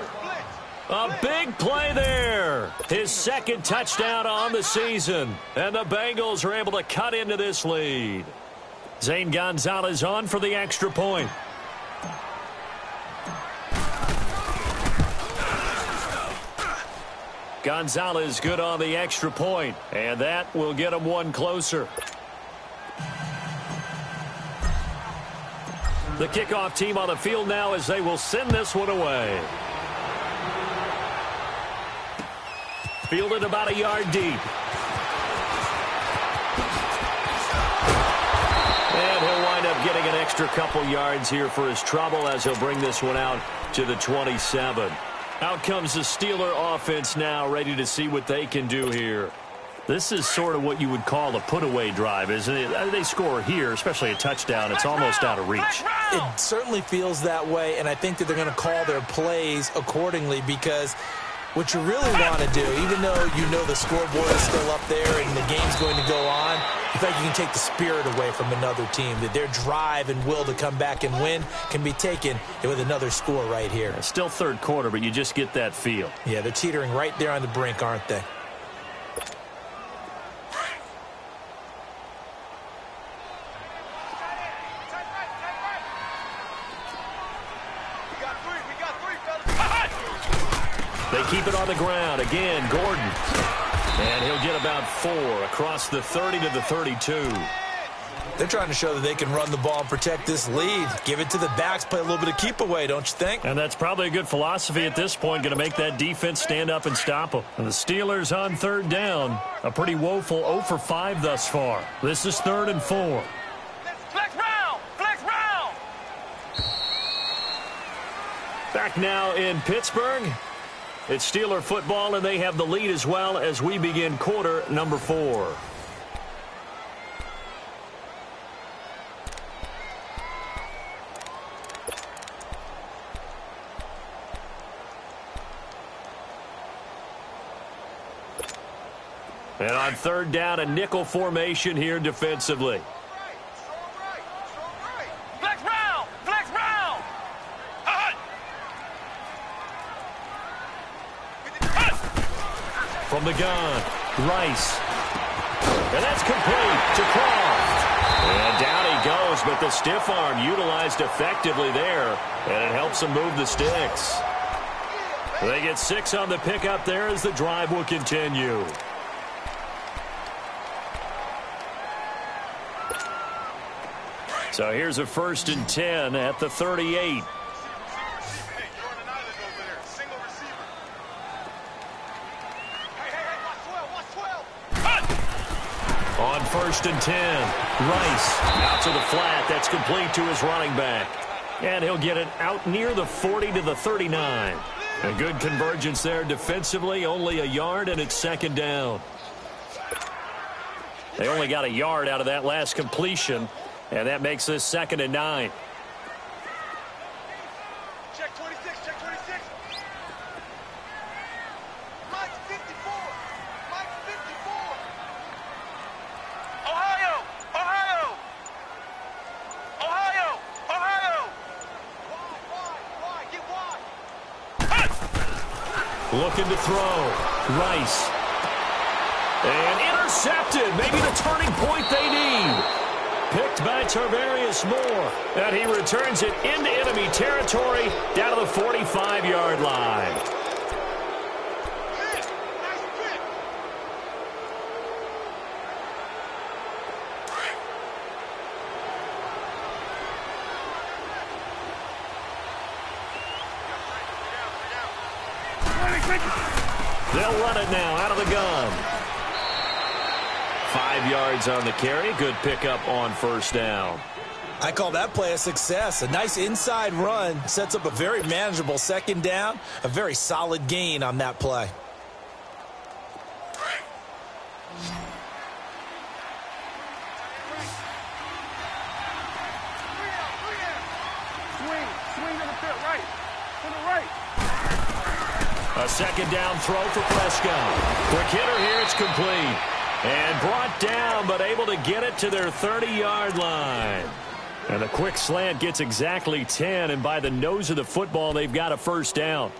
A big play there. His 2nd touchdown on the season. And the Bengals are able to cut into this lead. Zane Gonzalez on for the extra point. Gonzalez good on the extra point, and that will get him one closer. The kickoff team on the field now as they will send this one away. Fielded about a yard deep. And he'll wind up getting an extra couple yards here for his trouble as he'll bring this one out to the 27. Out comes the Steeler offense now, ready to see what they can do here. This is sort of what you would call a put-away drive, isn't it? They score here, especially a touchdown. It's almost out of reach. It certainly feels that way, and I think that they're going to call their plays accordingly because what you really want to do, even though you know the scoreboard is still up there and the game's going to go on, you feel like you can take the spirit away from another team, that their drive and will to come back and win can be taken with another score right here. It's still 3rd quarter, but you just get that feel. Yeah, they're teetering right there on the brink, aren't they? They keep it on the ground. Again, Gordon. And he'll get about 4 across the 30 to the 32. They're trying to show that they can run the ball and protect this lead. Give it to the backs, play a little bit of keep away, don't you think? And that's probably a good philosophy at this point, going to make that defense stand up and stop them. And the Steelers on 3rd down. A pretty woeful 0 for 5 thus far. This is 3rd and 4. Flex round! Flex round! Back now in Pittsburgh. It's Steeler football, and they have the lead as well as we begin quarter number 4. And on 3rd down, a nickel formation here defensively. Flex round! Flex round! From the gun, Rice. And that's complete to Croft. And down he goes, but the stiff arm utilized effectively there, and it helps them move the sticks. They get 6 on the pickup there as the drive will continue. So here's a 1st and 10 at the 38. On 1st and 10, Rice out to the flat. That's complete to his running back. And he'll get it out near the 40 to the 39. A good convergence there defensively, only a yard, and it's 2nd down. They only got a yard out of that last completion, and that makes this 2nd and 9. Check 26, check 26. Mike's 54. Mike's 54. Ohio! Ohio! Ohio! Ohio! Wide, get wide. Looking to throw. Rice. And intercepted. Maybe the turning point they need. Picked by Tarvarius Moore. And he returns it into enemy territory down to the 45-yard line. They'll run it now out of the gun. 5 yards on the carry. Good pickup on 1st down. I call that play a success. A nice inside run sets up a very manageable 2nd down. A very solid gain on that play. Swing to the field, right. To the right. A 2nd down throw for Prescott. Quick hitter here. It's complete. And brought down, but able to get it to their 30-yard line. And the quick slant gets exactly 10, and by the nose of the football, they've got a 1st down.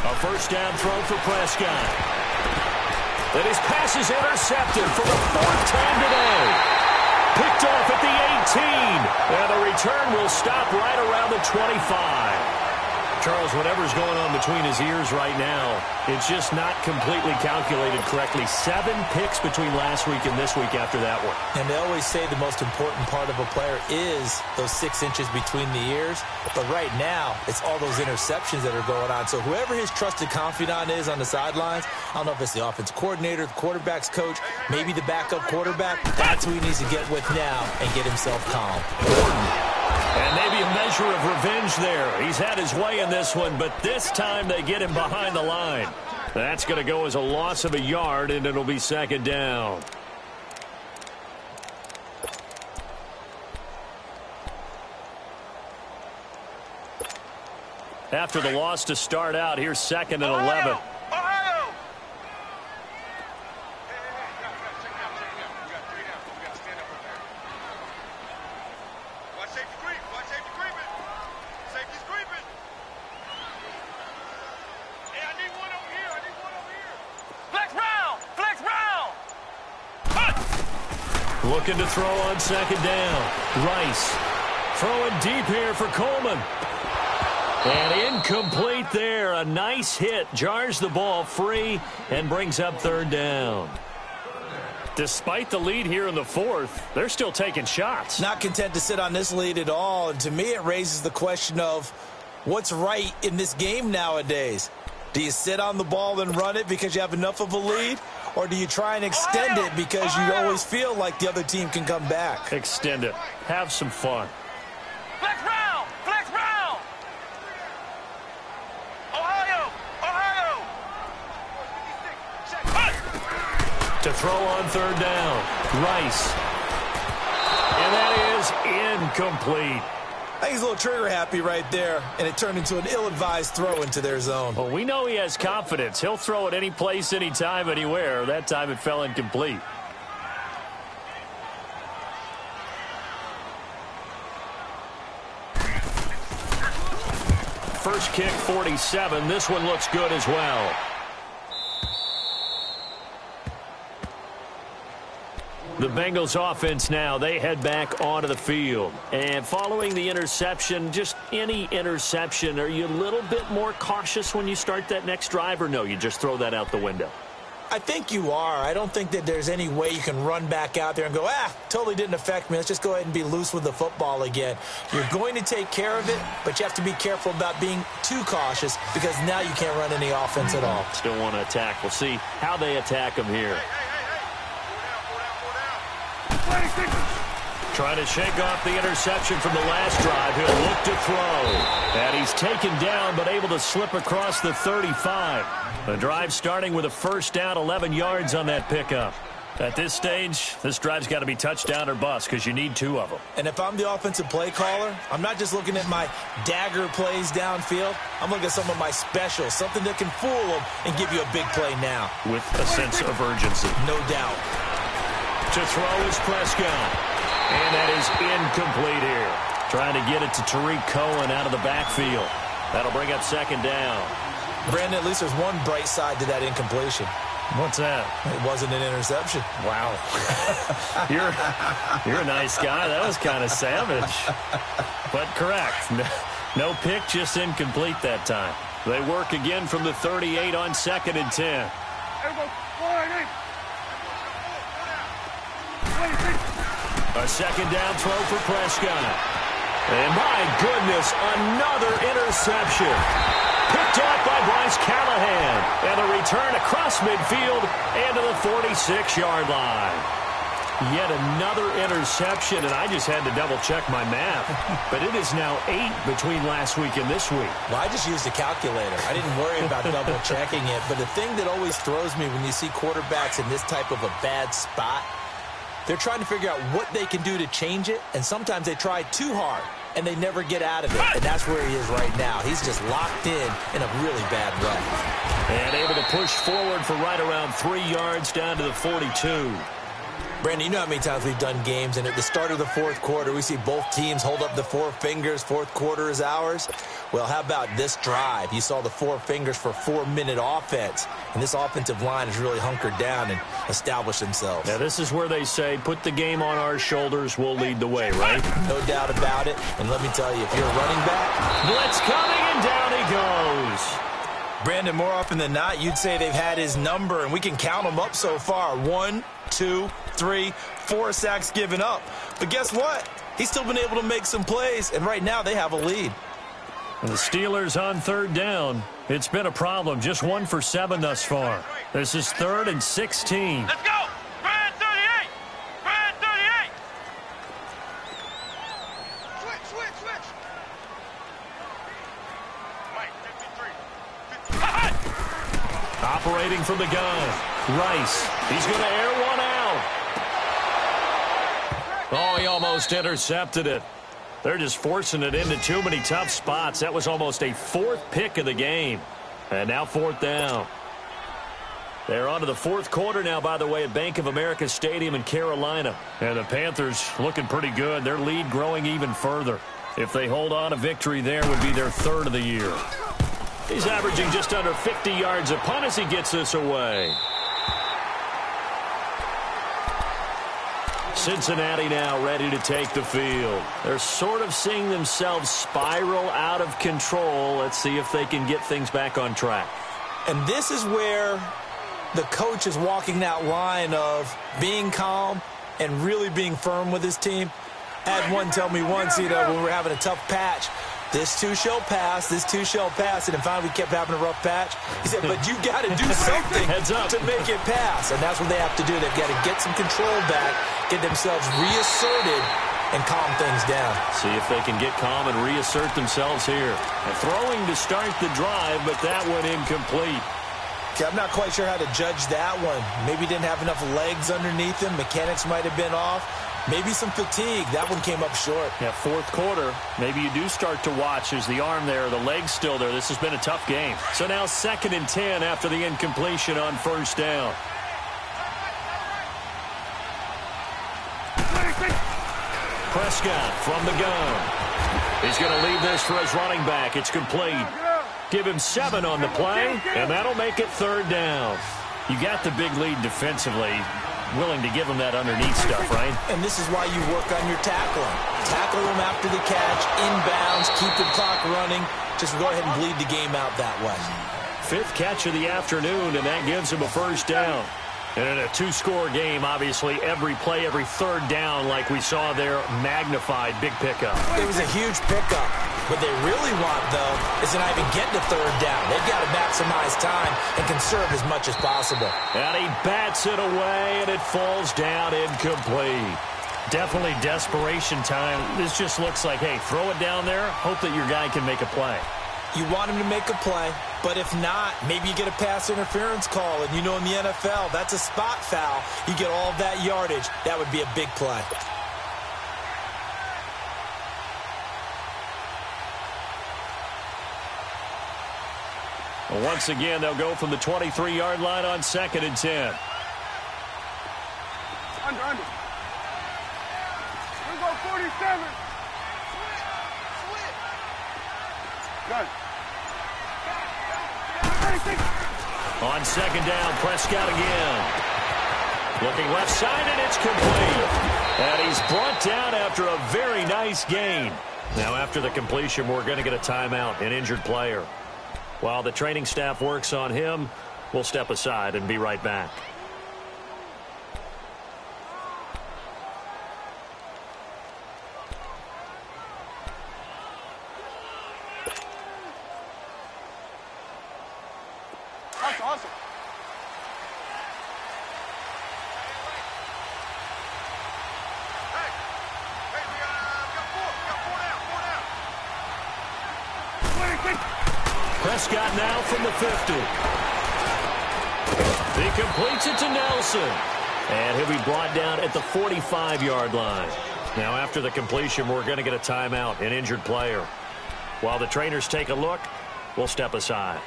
A 1st down throw for Prescott. And his pass is intercepted for the 4th time today. Picked off at the 18. And the return will stop right around the 25. Charles, whatever's going on between his ears right now, it's just not completely calculated correctly. 7 picks between last week and this week after that one. And they always say the most important part of a player is those 6 inches between the ears. But right now, it's all those interceptions that are going on. So whoever his trusted confidant is on the sidelines, I don't know if it's the offensive coordinator, the quarterback's coach, maybe the backup quarterback, that's who he needs to get with now and get himself calm. And maybe a measure of revenge there. He's had his way in this one, but this time they get him behind the line. That's going to go as a loss of a yard, and it'll be 2nd down. After the loss to start out, here's 2nd and 11. Ohio! Looking to throw on 2nd down. Rice throwing deep here for Coleman. And incomplete there. A nice hit. Jars the ball free and brings up 3rd down. Despite the lead here in the 4th, they're still taking shots. Not content to sit on this lead at all. And to me, it raises the question of what's right in this game nowadays. Do you sit on the ball and run it because you have enough of a lead? Or do you try and extend it because you always feel like the other team can come back? Extend it. Have some fun. Flex round! Flex round! Ohio! Ohio! To throw on 3rd down. Rice. And that is incomplete. I think he's a little trigger happy right there, and it turned into an ill-advised throw into their zone. Well, we know he has confidence. He'll throw it any place, anytime, anywhere. That time it fell incomplete. first kick 47. This one looks good as well. The Bengals offense now, they head back onto the field. And following the interception, just any interception, are you a little bit more cautious when you start that next drive, or no, you just throw that out the window? I think you are. I don't think that there's any way you can run back out there and go, totally didn't affect me. Let's just go ahead and be loose with the football again. You're going to take care of it, but you have to be careful about being too cautious because now you can't run any offense at all. Still want to attack. We'll see how they attack him here. Trying to shake off the interception from the last drive. He'll look to throw. And he's taken down, but able to slip across the 35. The drive starting with a first down, 11 yards on that pickup. At this stage, this drive's got to be touchdown or bust because you need 2 of them. And if I'm the offensive play caller, I'm not just looking at my dagger plays downfield. I'm looking at some of my specials, something that can fool them and give you a big play now. With a sense of urgency. No doubt. To throw is Prescott. And that is incomplete here. Trying to get it to Tariq Cohen out of the backfield. That'll bring up second down. Brandon, at least there's one bright side to that incompletion. What's that? It wasn't an interception. Wow. You're a nice guy. That was kind of savage. But correct. No pick, just incomplete that time. They work again from the 38 on 2nd and 10. A second down throw for Prescott. And my goodness, another interception. Picked off by Bryce Callahan. And the return across midfield and to the 46-yard line. Yet another interception, and I just had to double-check my math. But it is now 8 between last week and this week. Well, I just used a calculator. I didn't worry about double-checking it. But the thing that always throws me when you see quarterbacks in this type of a bad spot, they're trying to figure out what they can do to change it, and sometimes they try too hard, and they never get out of it. And that's where he is right now. He's just locked in a really bad rut. And able to push forward for right around 3 yards down to the 42. Brandon, you know how many times we've done games, and at the start of the fourth quarter, we see both teams hold up the 4 fingers, fourth quarter is ours. Well, how about this drive? You saw the 4 fingers for 4-minute offense, and this offensive line has really hunkered down and established themselves. Now, this is where they say, put the game on our shoulders, we'll lead the way, right? No doubt about it, and let me tell you, if you're a running back, blitz coming, and down he goes. Brandon, more often than not, you'd say they've had his number, and we can count them up so far. 1, 2, 3, 4 sacks given up. But guess what? He's still been able to make some plays, and right now they have a lead. And the Steelers on 3rd down. It's been a problem. Just 1 for 7 thus far. This is 3rd and 16. Let's go! Brand 38! Brand 38! Switch! Mike, 53. Operating from the gun. Rice. He's going to air one out. Oh, he almost intercepted it. They're just forcing it into too many tough spots. That was almost a 4th pick of the game. And now 4th down. They're on to the 4th quarter now, by the way, at Bank of America Stadium in Carolina. And the Panthers looking pretty good. Their lead growing even further. If they hold on, a victory there would be their 3rd of the year. He's averaging just under 50 yards a punt as he gets this away. Cincinnati now ready to take the field. They're sort of seeing themselves spiral out of control. Let's see if they can get things back on track. And this is where the coach is walking that line of being calm and really being firm with his team. I had one tell me once, when we were having a tough patch, this too shall pass, this too shall pass, and then finally we kept having a rough patch. He said, but you got to do something to make it pass, and that's what they have to do. They've got to get some control back, get themselves reasserted, and calm things down. See if they can get calm and reassert themselves here. And throwing to start the drive, but that one incomplete. Okay, I'm not quite sure how to judge that one. Maybe didn't have enough legs underneath him. Mechanics might have been off. Maybe some fatigue. That one came up short. Yeah, 4th quarter. Maybe you do start to watch. Is the arm there, the leg's still there. This has been a tough game. So now 2nd and 10 after the incompletion on 1st down. Prescott from the gun. He's going to leave this for his running back. It's complete. Give him 7 on the play, and that'll make it 3rd down. You got the big lead defensively, willing to give him that underneath stuff, right? And this is why you work on your tackling. Tackle him after the catch, inbounds, keep the clock running. Just go ahead and bleed the game out that way. 5th catch of the afternoon, and that gives him a 1st down. And in a 2-score game, obviously, every play, every 3rd down, like we saw there, magnified, big pickup. It was a huge pickup. What they really want, though, is to not even get to 3rd down. They've got to maximize time and conserve as much as possible. And he bats it away, and it falls down incomplete. Definitely desperation time. This just looks like, hey, throw it down there, hope that your guy can make a play. You want him to make a play, but if not, maybe you get a pass interference call. And you know in the NFL, that's a spot foul. You get all of that yardage. That would be a big play. Well, once again, they'll go from the 23-yard line on 2nd and 10. Under. We go 47. Gun. On 2nd down, Prescott again. Looking left side, and it's complete. And he's brought down after a very nice gain. Now, after the completion, we're going to get a timeout, an injured player. While the training staff works on him, we'll step aside and be right back. Awesome. Hey, we got 4 down. Prescott now from the 50. He completes it to Nelson. And he'll be brought down at the 45-yard line. Now, after the completion, we're going to get a timeout, an injured player. While the trainers take a look, we'll step aside.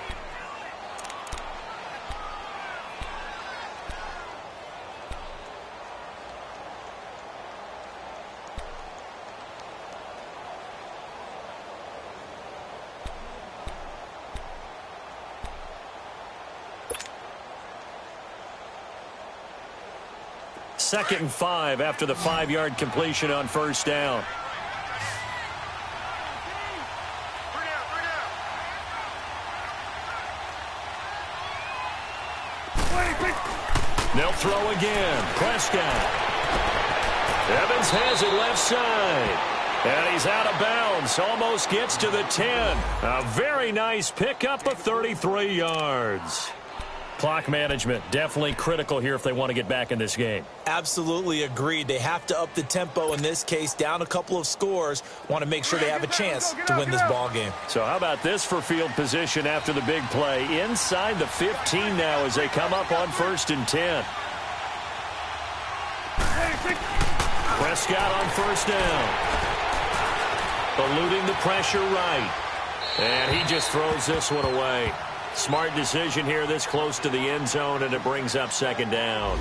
Second and 5 after the 5-yard completion on 1st down. They'll throw again. Prescott. Evans has it left side. And he's out of bounds. Almost gets to the 10. A very nice pickup of 33 yards. Clock management, definitely critical here if they want to get back in this game. Absolutely agreed. They have to up the tempo in this case, down a couple of scores. Want to make sure they have a chance to win this ball game. So how about this for field position after the big play? Inside the 15 now as they come up on 1st and 10. Prescott on 1st down. Eluding the pressure right. And he just throws this one away. Smart decision here this close to the end zone, and it brings up 2nd down.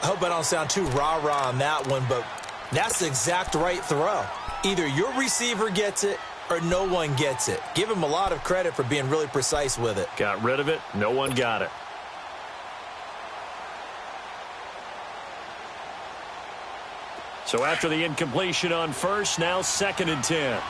I hope I don't sound too rah-rah on that one, but that's the exact right throw. Either your receiver gets it or no one gets it. Give him a lot of credit for being really precise with it. Got rid of it. No one got it. So after the incompletion on 1st, now 2nd and 10.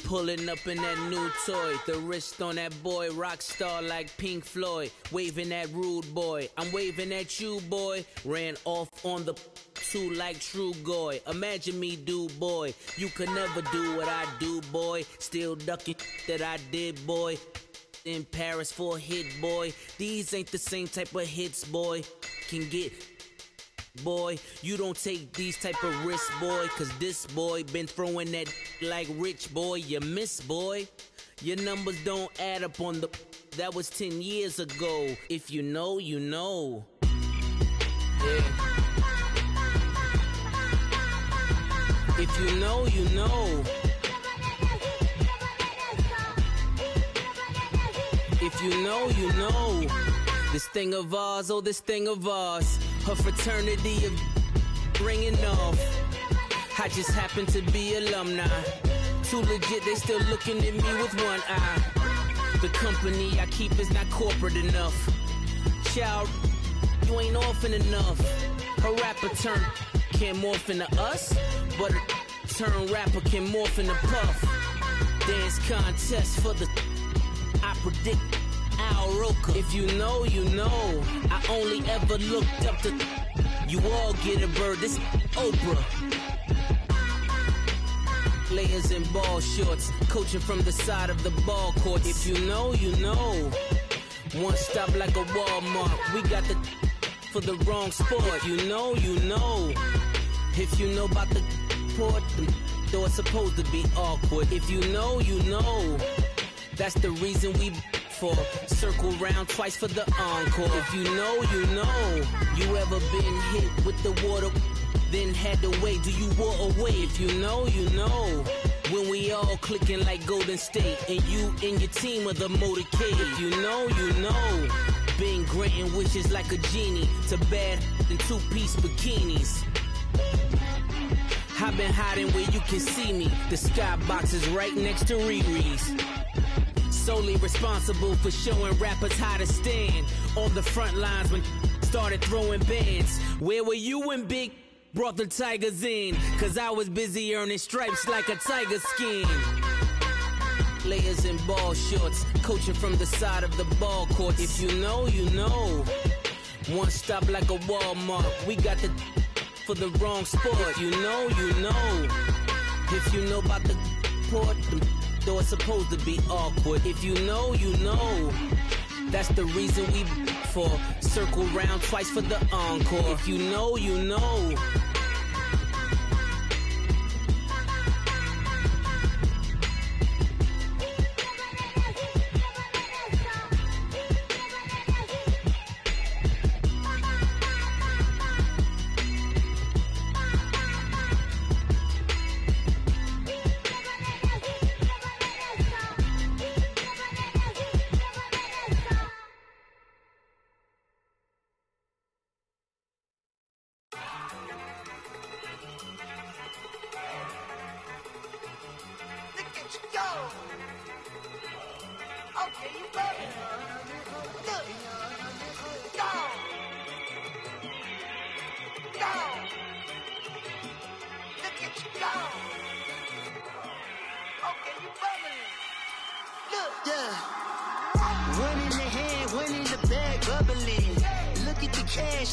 Pulling up in that new toy, the wrist on that boy, rock star like Pink Floyd, waving at rude boy, I'm waving at you boy, ran off on the two like True Goy, imagine me do boy, you could never do what I do boy, still ducking that I did boy, in Paris for a hit boy, these ain't the same type of hits boy, can get boy. You don't take these type of risks, boy, cause this boy been throwing that like rich, boy. You miss, boy. Your numbers don't add up on the... That was 10 years ago. If you know, you know. Yeah. If you know, you know. If you know, you know. This thing of ours, oh, this thing of ours. Her fraternity of ringing off. I just happen to be alumni. Too legit, they still looking at me with one eye. The company I keep is not corporate enough. Child, you ain't orphan enough. A rapper turn can't morph into us, but a turn rapper can morph into Puff. Dance contest for the... I predict Al Roker. If you know, you know. I only ever looked up to... You all get a bird. This Oprah. Players in ball shorts, coaching from the side of the ball court. If you know, you know. One stop like a Walmart. We got the for the wrong sport. If you know, you know. If you know about the port, the door's supposed to be awkward. If you know, you know. That's the reason we for circle round twice for the encore. If you know, you know. You ever been hit with the water? Then had to wait, do you walk away? If you know, you know. When we all clicking like Golden State, and you and your team are the motorcade. If you know, you know. Been granting wishes like a genie to bad in two-piece bikinis. I've been hiding where you can see me. The skybox is right next to Riri's. Solely responsible for showing rappers how to stand on the front lines when started throwing bands. Where were you when Big brought the Tigers in? Cause I was busy earning stripes like a tiger skin. Players in ball shorts, coaching from the side of the ball court. If you know, you know. One stop like a Walmart. We got the for the wrong sport. If you know, you know. If you know about the port, the door's supposed to be awkward. If you know, you know. That's the reason we for circle round twice for the encore. If you know, you know.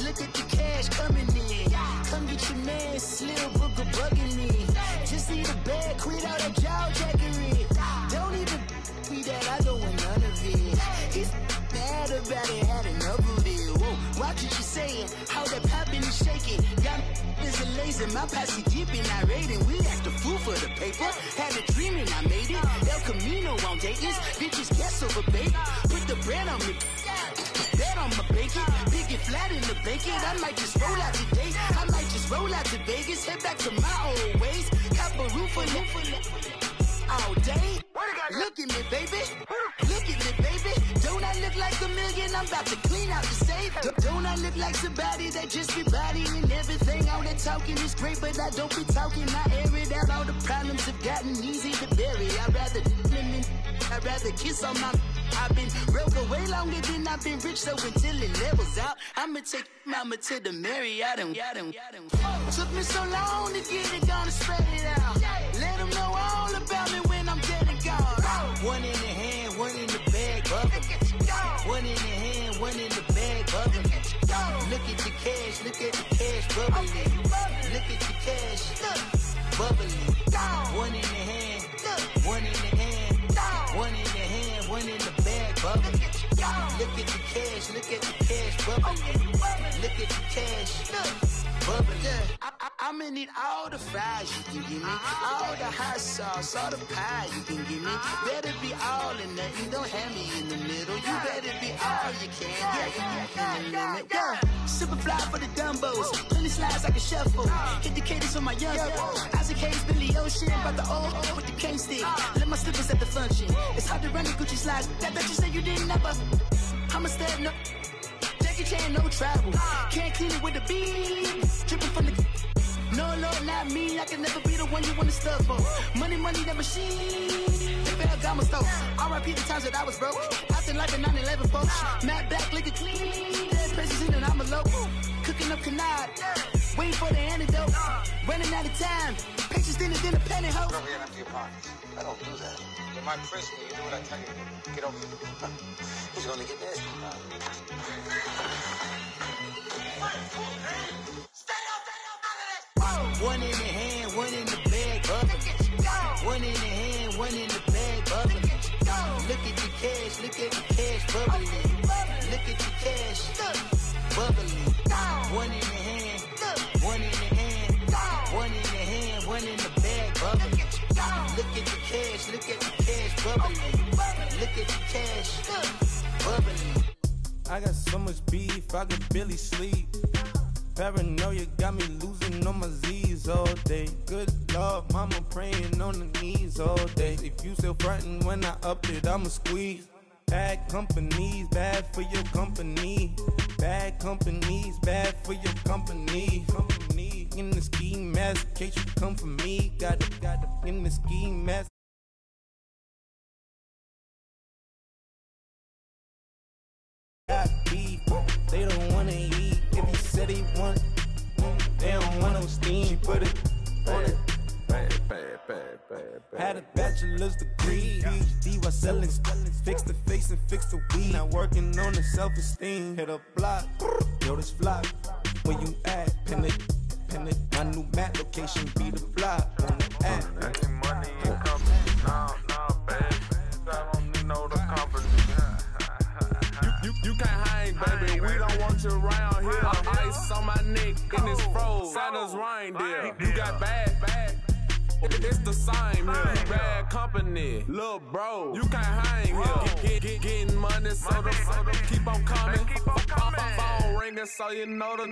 Look at the cash coming in. Come get your man, Slim Booker bugging me. Just need a bag, quit all that jaw jackery. Don't even be that, I don't want none of it. He's mad about it, had enough of it. Whoa, watch what you saying, how that poppin' and shaking. Got is a laser, my posse deep and I raiding. We act a fool for the paper, had a dream and I made it. El Camino on Dayton's, bitches guess over bait. Put the bread on me. Bet on my bacon, big and flat in the bacon. I might just roll out today. I might just roll out to Vegas, head back to my old ways. Cop a roof for all day. Look at me, baby. Look at me, baby. Don't I look like a million? I'm about to clean out the safe. Don't I look like somebody that just be bodying everything? All that talking is great, but I don't be talking. I air it out. All the problems have gotten easy to bury. I'd rather kiss on my... I've been broke away longer than I've been rich, so until it levels out, I'ma take mama to the Marriott and took me so long to get it, gonna spread it out. Let them know all about me when I'm dead and gone. One in the hand, one in the bag, bubbling. One in the hand, one in the bag, bubbling. Look at the cash, look at the cash, bubbling. Look at the cash, bubbling. One in the hand, one in the hand. One in the hand, one in the bag, bubbling. Look at the cash, bubbling. Look at the cash, bubbly. I'ma need all the fries you can give me, all the hot sauce, all the pie you can give me. Better be all in nothing, don't have me in the middle. You better be all you can, yeah. Super fly for the Dumbos, plenty slides like a shuffle. Hit the cadence on my young Isaac Hayes, Billy Ocean, about the old with the cane stick. Let my slippers at the function. It's hard to run the Gucci slides. That bet you say you didn't never. I'm a stud, no Jackie Chan, no travel. Can't clean it with the beat. Dripping from the. No, Lord, not me. I can never be the one you wanna stuff for. Money, that machine. FL got my stove. RIP the times that I was broke. Acting like a 9/11 folks. Matte black, liquor clean. Dead presses in and I'm a local. Cooking up canard. Waiting for the antidote. Running out of time. Patience thinner than a penny hoe. Over here and empty your pockets. I don't do that. You might frisk me. You do what I tell you. Get over here. He's gonna get nasty. One in the hand, one in the bag, bubbling. One in the hand, one in the bag, bubbling. Look at the cash, bubbling. Look at the cash, bubbling. One in the hand, one in the hand, one in the hand, one in the bag, bubbling. Look at the cash, bubbling. Look at the cash, bubbling. I got so much beef, I could barely sleep. Paranoia got me losing on my Z's all day. Good Lord, mama praying on the knees all day. If you still frontin' when I up it, I'ma squeeze. Bad companies, bad for your company. Bad companies, bad for your company. Company in the ski mask, in case you come for me. Got it in the ski mask. They don't wanna eat. If he said he want, they don't want no steam. She put it on it. Had a bachelor's degree, PhD while selling. Fix the face and fix the weed. Now working on the self-esteem. Hit a block, yo this flock. Where you at? Pin it. My new map location be the block on the app. Money and company, nah, baby. I don't need no the company. You can't hang, baby. We don't want you around here. Ice on my neck in this froze. Santa's reindeer. You got bad. It's the same here. Bad company, little bro. You can't hang here. Getting money, so the keep on coming. Phone ringing, so you know the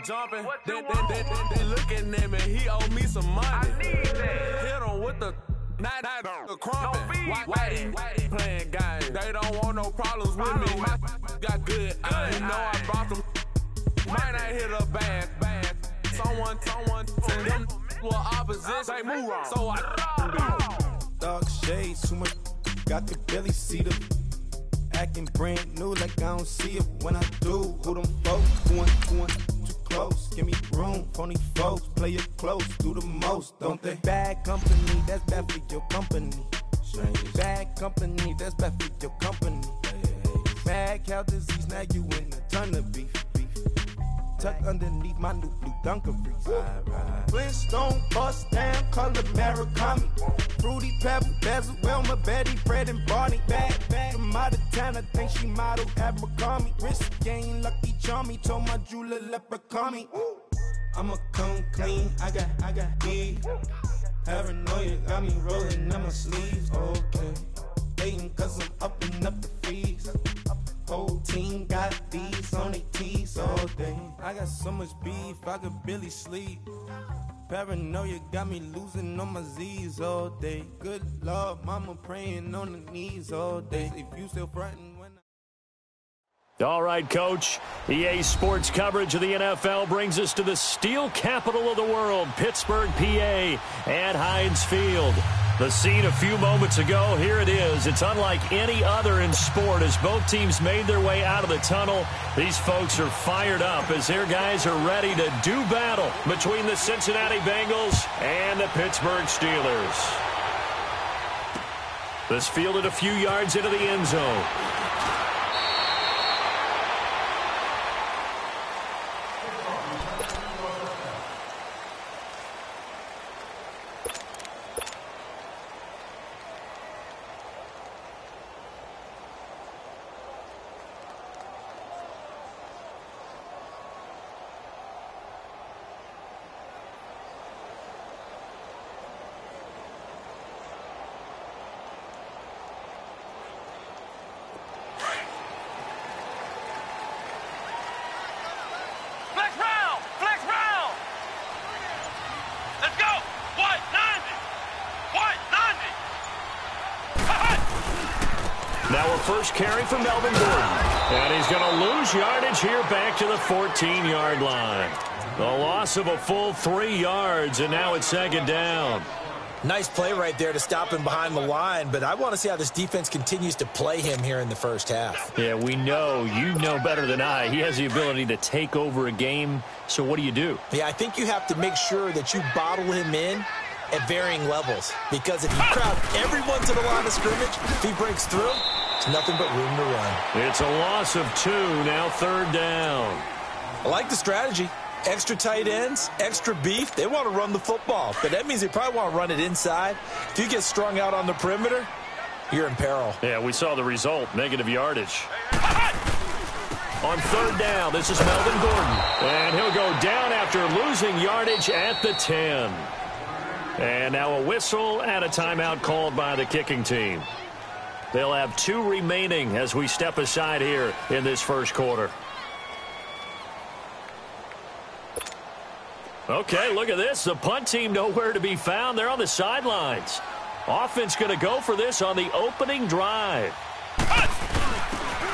jumping. They looking at me. He owe me some money. I need that. Hit him with the. Not the crumpin'. Why they playing games? They don't want no problems with me. My got good. I know I brought them. Might not hit a bad. Someone send them for opposition. They move wrong. So I dark shades, too much. I could barely see them. Acting brand new like I don't see it. When I do, who them folks? Going too close. Give me room. Phony folks, play it close. Do the most, don't they? Bad company, that's bad for your company. Bad company, that's bad for your company. Mad cow disease, now you in a ton of beef. Tuck underneath my new blue Dunkaroos. Flintstone bust down, color Murakami. Fruity Pebble, Bezel, Wilma, Betty, Fred, and Barney. Bad from out of town, I think she modeled Abercrombie. Wrist game, Lucky Charmy, told my jeweler leprechaun. I'ma come clean, I got heat. Paranoia got me rolling on my sleeves. Okay, hating cause I'm upping up the fees. Whole team got these on their tees all day. I got so much beef, I could barely sleep. Paranoia got me losing on my Z's all day. Good Lord, mama praying on the knees all day. If you still frontin' when All right, Coach. EA Sports coverage of the NFL brings us to the steel capital of the world, Pittsburgh, PA, at Heinz Field. The scene a few moments ago, here it is. It's unlike any other in sport as both teams made their way out of the tunnel. These folks are fired up as their guys are ready to do battle between the Cincinnati Bengals and the Pittsburgh Steelers. This fielded a few yards into the end zone. Now a first carry for Melvin Gordon. And he's going to lose yardage here back to the 14-yard line. A loss of a full 3 yards, and now it's second down. Nice play right there to stop him behind the line, but I want to see how this defense continues to play him here in the first half. Yeah, we know. You know better than I. He has the ability to take over a game, so what do you do? Yeah, I think you have to make sure that you bottle him in at varying levels, because if you crowd everyone to the line of scrimmage, if he breaks through, it's nothing but room to run. It's a loss of 2, now third down. I like the strategy. Extra tight ends, extra beef. They want to run the football, but that means they probably want to run it inside. If you get strung out on the perimeter, you're in peril. Yeah, we saw the result, negative yardage. On third down, this is Melvin Gordon. And he'll go down after losing yardage at the 10. And now a whistle and a timeout called by the kicking team. They'll have 2 remaining as we step aside here in this first quarter. Okay, look at this. The punt team nowhere to be found. They're on the sidelines. Offense going to go for this on the opening drive.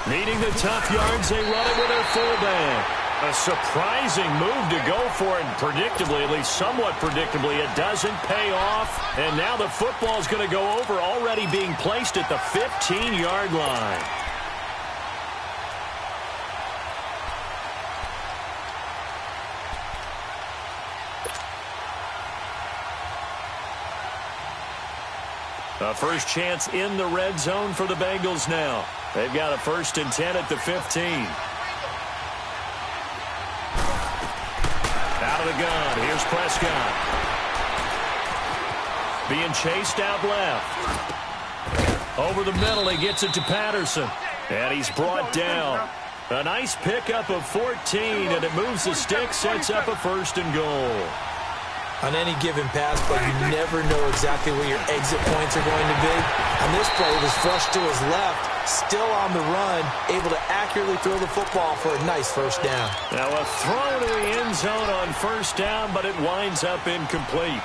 Needing the tough yards, they run it with their fullback. A surprising move to go for it, and predictably, at least somewhat predictably, it doesn't pay off. And now the football's going to go over, already being placed at the 15-yard line. A first chance in the red zone for the Bengals now. They've got a 1st and 10 at the 15. Out of the gun. Here's Prescott. Being chased out left. Over the middle, he gets it to Patterson. And he's brought down. A nice pickup of 14, and it moves the stick, sets up a 1st and goal. On any given pass, but you never know exactly where your exit points are going to be. On this play, it was flushed to his left, still on the run, able to accurately throw the football for a nice 1st down. Now a throw to the end zone on 1st down, but it winds up incomplete.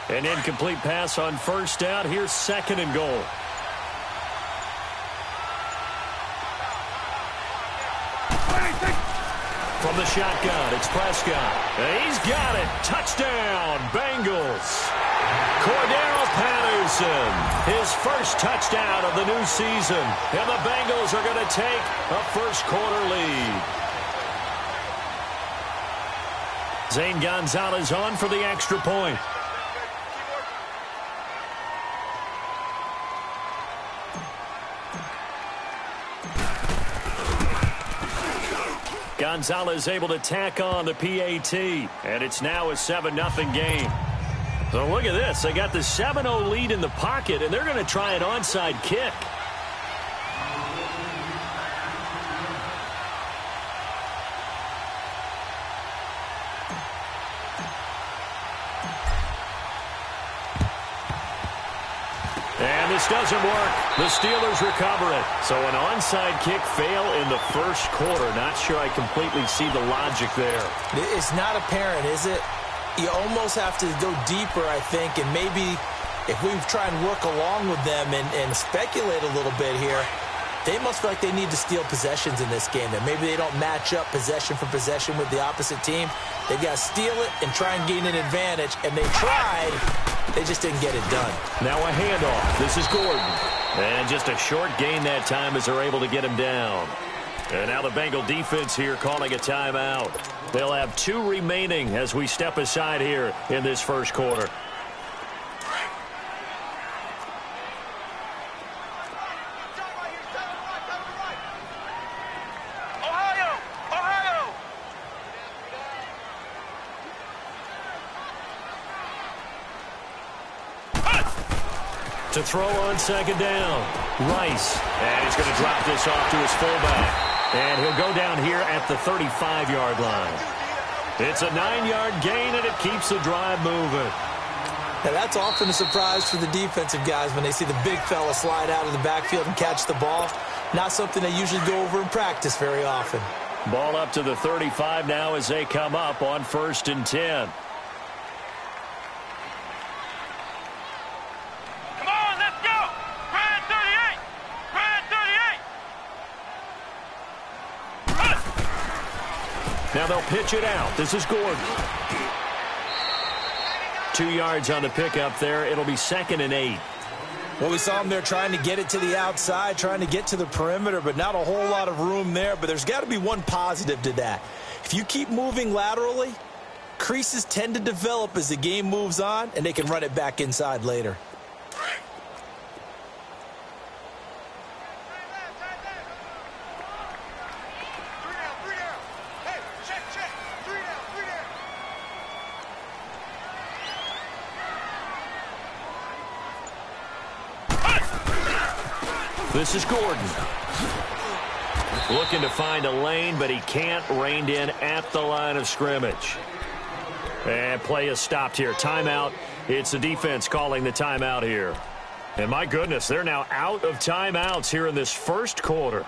An incomplete pass on 1st down. Here's 2nd and goal. From the shotgun, it's Prescott. He's got it. Touchdown, Bengals. Cordero Patterson, his 1st touchdown of the new season. And the Bengals are going to take a 1st quarter lead. Zane Gonzalez on for the extra point. Gonzalez able to tack on the PAT, and it's now a 7-0 game. So look at this. They got the 7-0 lead in the pocket, and they're going to try an onside kick. And this doesn't work. The Steelers recover it. So an onside kick fail in the 1st quarter. Not sure I completely see the logic there. It's not apparent, is it? You almost have to go deeper, I think, and maybe if we try and work along with them and speculate a little bit here, they must feel like they need to steal possessions in this game, and maybe they don't match up possession for possession with the opposite team. They've got to steal it and try and gain an advantage, and they tried. They just didn't get it done. Now a handoff. This is Gordon. And just a short gain that time as they're able to get him down. And now the Bengal defense here calling a timeout. They'll have 2 remaining as we step aside here in this 1st quarter. To throw on second down. Rice. And he's going to drop this off to his fullback. And he'll go down here at the 35-yard line. It's a 9-yard gain, and it keeps the drive moving. Now, that's often a surprise for the defensive guys when they see the big fella slide out of the backfield and catch the ball. Not something they usually go over in practice very often. Ball up to the 35 now as they come up on 1st and 10. Now they'll pitch it out. This is Gordon. 2 yards on the pickup there. It'll be 2nd and 8. Well, we saw him there trying to get it to the outside, trying to get to the perimeter, but not a whole lot of room there. But there's got to be one positive to that. If you keep moving laterally, creases tend to develop as the game moves on, and they can run it back inside later. This is Gordon. Looking to find a lane, but he can't. Reined in at the line of scrimmage. And play is stopped here. Timeout. It's the defense calling the timeout here. And my goodness, they're now out of timeouts here in this first quarter.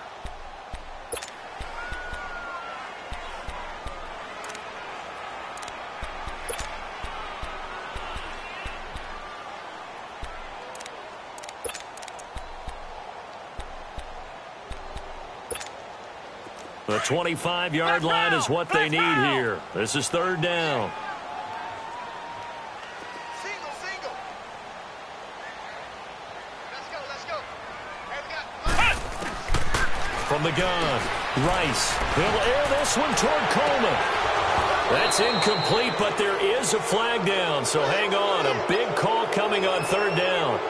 The 25-yard line is what they need here. This is 3rd down. From the gun, Rice. He'll air this one toward Coleman. That's incomplete, but there is a flag down, so hang on. A big call coming on 3rd down.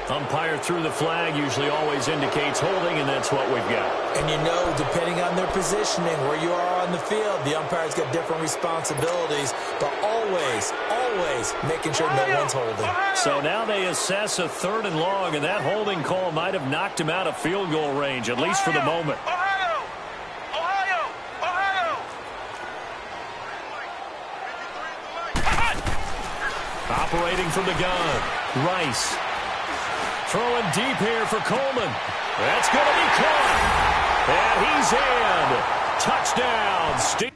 Umpire threw the flag, usually always indicates holding, and that's what we've got. And you know, depending on their positioning, where you are on the field, the umpire's got different responsibilities, but always, always making sure no one's holding. So now they assess a 3rd and long, and that holding call might have knocked him out of field goal range, at least for the moment. Operating from the gun, Rice. Throwing deep here for Coleman. That's going to be caught. And he's in. Touchdown, Steve.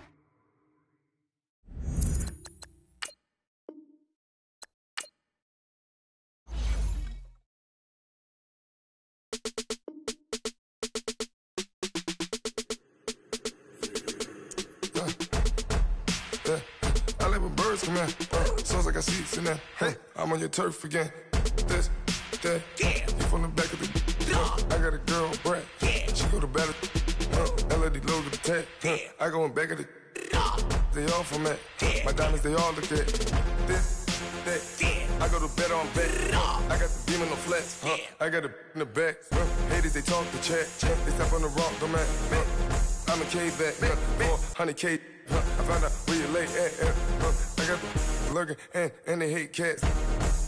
I let my birds come in. Sounds like I see it in there. Hey, I'm on your turf again. This. Yeah. You from the back of the I got a girl, Brad. Yeah. She go to battle. LAD low to the tag. I go in back of the they all from that. My diamonds, they all look at this, that. I go to bed on bed. I got the beam in the flats. I got it in the back. Haters, they talk the chat. They step on the rock, don't man. I'm a K-back. 400K. I found out where you lay at. I got the lurking and they hate cats.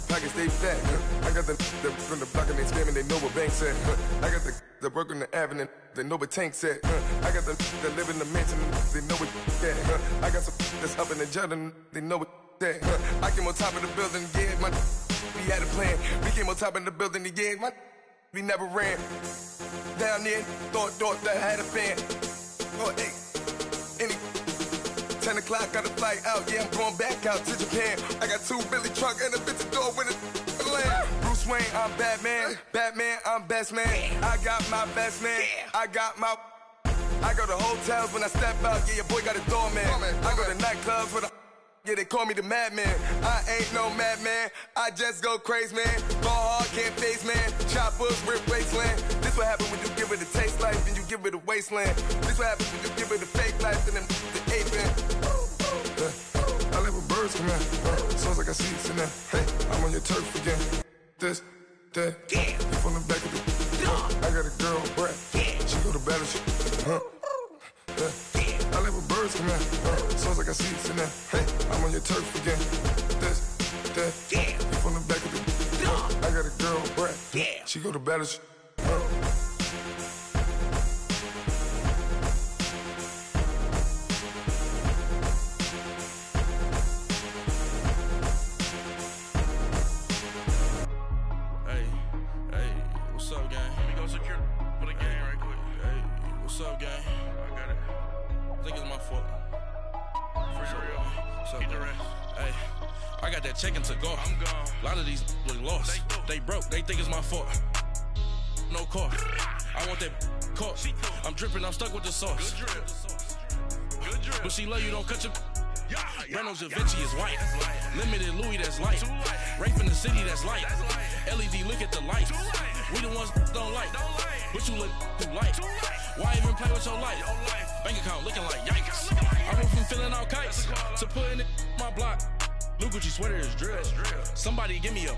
Pockets stay fat. I got the from the block and they scamming, they know what banks at. I got the work on the avenue, they know what tanks at. I got the that live in the mansion, they know what that. I got some that's up in the Jordan, they know what that. I came on top of the building, yeah, my we had a plan. We came on top of the building, yeah, my we never ran. Down there, thought that I had a fan. Oh, hey, any 10 o'clock, got a flight out, yeah, I'm going back out to Japan. I got 2 Billy truck and a bitch door with a land. Bruce Wayne, I'm Batman. Batman, I'm best man. I got my best man. I got my... I go to hotels when I step out, yeah, your boy got a doorman. I go to nightclubs with a... Yeah, they call me the madman. I ain't no madman. I just go crazy, man. Go hard, can't face, man. Choppers, rip wasteland. This what happens when you give it a taste life and you give it a wasteland. This what happens when you give it a fake life and then the ape in. I let my birds come in. Sounds like I see it in there. Hey, I'm on your turf again. This, that. You from the back of the... I got a girl, Brad. She go to battle. I let my birds birds come in. Sounds like I see it in there. Hey, I'm on your turf again. This, that, yeah. You from the back of the I got a girl, Brad. Yeah. She go to battle. What's up, gang? Let me go secure for the game right quick. Hey, what's up, gang? I got it. I think it's my fault. For real. What's up, the rest. Hey, I got that check-in to go. I'm gone. A lot of these look lost. They broke. They think it's my fault. No car. I want that caught. I'm dripping. I'm stuck with the sauce. Good drip. Good drip. But she love you. Don't cut your... Reynolds Da Vinci is white. Limited Louis, that's light. Rape in the city, that's light. LED, look at the light. We the ones don't like. But you look too light. Why even play with your life? Bank account looking like yikes. I went from filling out kites to putting it my block. Blue Gucci sweater is drill. Somebody give me a.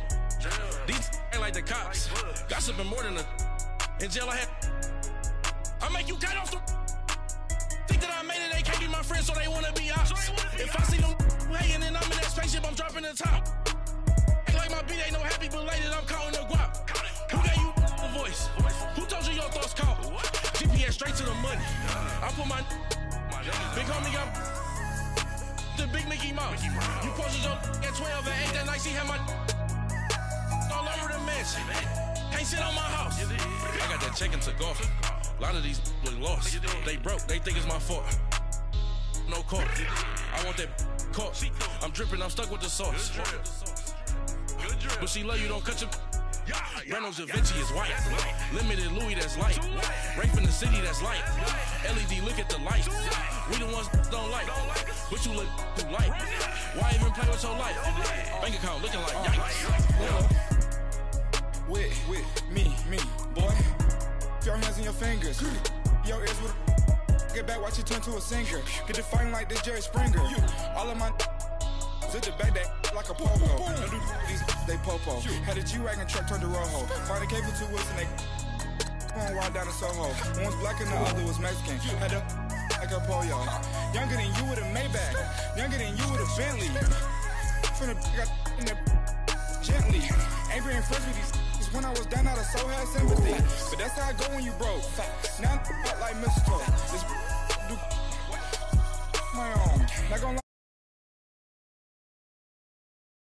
These ain't like the cops. Gossiping more than a. In jail I had. I make you cut off the. Think that I made it, they can't be my friends, so they wanna be ops. If I see them hating and I'm in that spaceship, I'm dropping the top. Ain't like my beat ain't no happy belated, I'm counting the guap. Who gave you the voice? Who told you your thoughts count? GPS straight to the money. I put my big homie got the big Mickey Mouse. You posted your at 12 and 8 that night, she had my all over the mansion. Can't sit on my house. I got that check-in to go. A lot of these look lost. They broke, they think it's my fault. No car. I want that caught. I'm dripping, I'm stuck with the sauce. But she love you, don't cut your. Reynolds Da Vinci is white. Limited Louis, that's light. Rape in the city, that's light. LED, look at the light. We the ones don't like. But you look too light. Why even play with your life? Bank account looking like yikes. With me, boy. Your hands and your fingers. Your ears with get back, watch you turn to a singer. Get the fighting like this Jerry Springer. All of my zip the back that like a popo. Don't do these they popo. Had a G-Wagon truck turned to Rojo. Find a cable 2 wheels and they going wild down in Soho. One was black and the other was Mexican. Had a like a pollo. Younger than you with a Maybach. Younger than you with a Bentley. From the got in the gently. Ain't been friends with these. When I was down out of so had sympathy. But that's how I go when you broke. Now I'm like mistletoe. This do my own. Not gonna lie.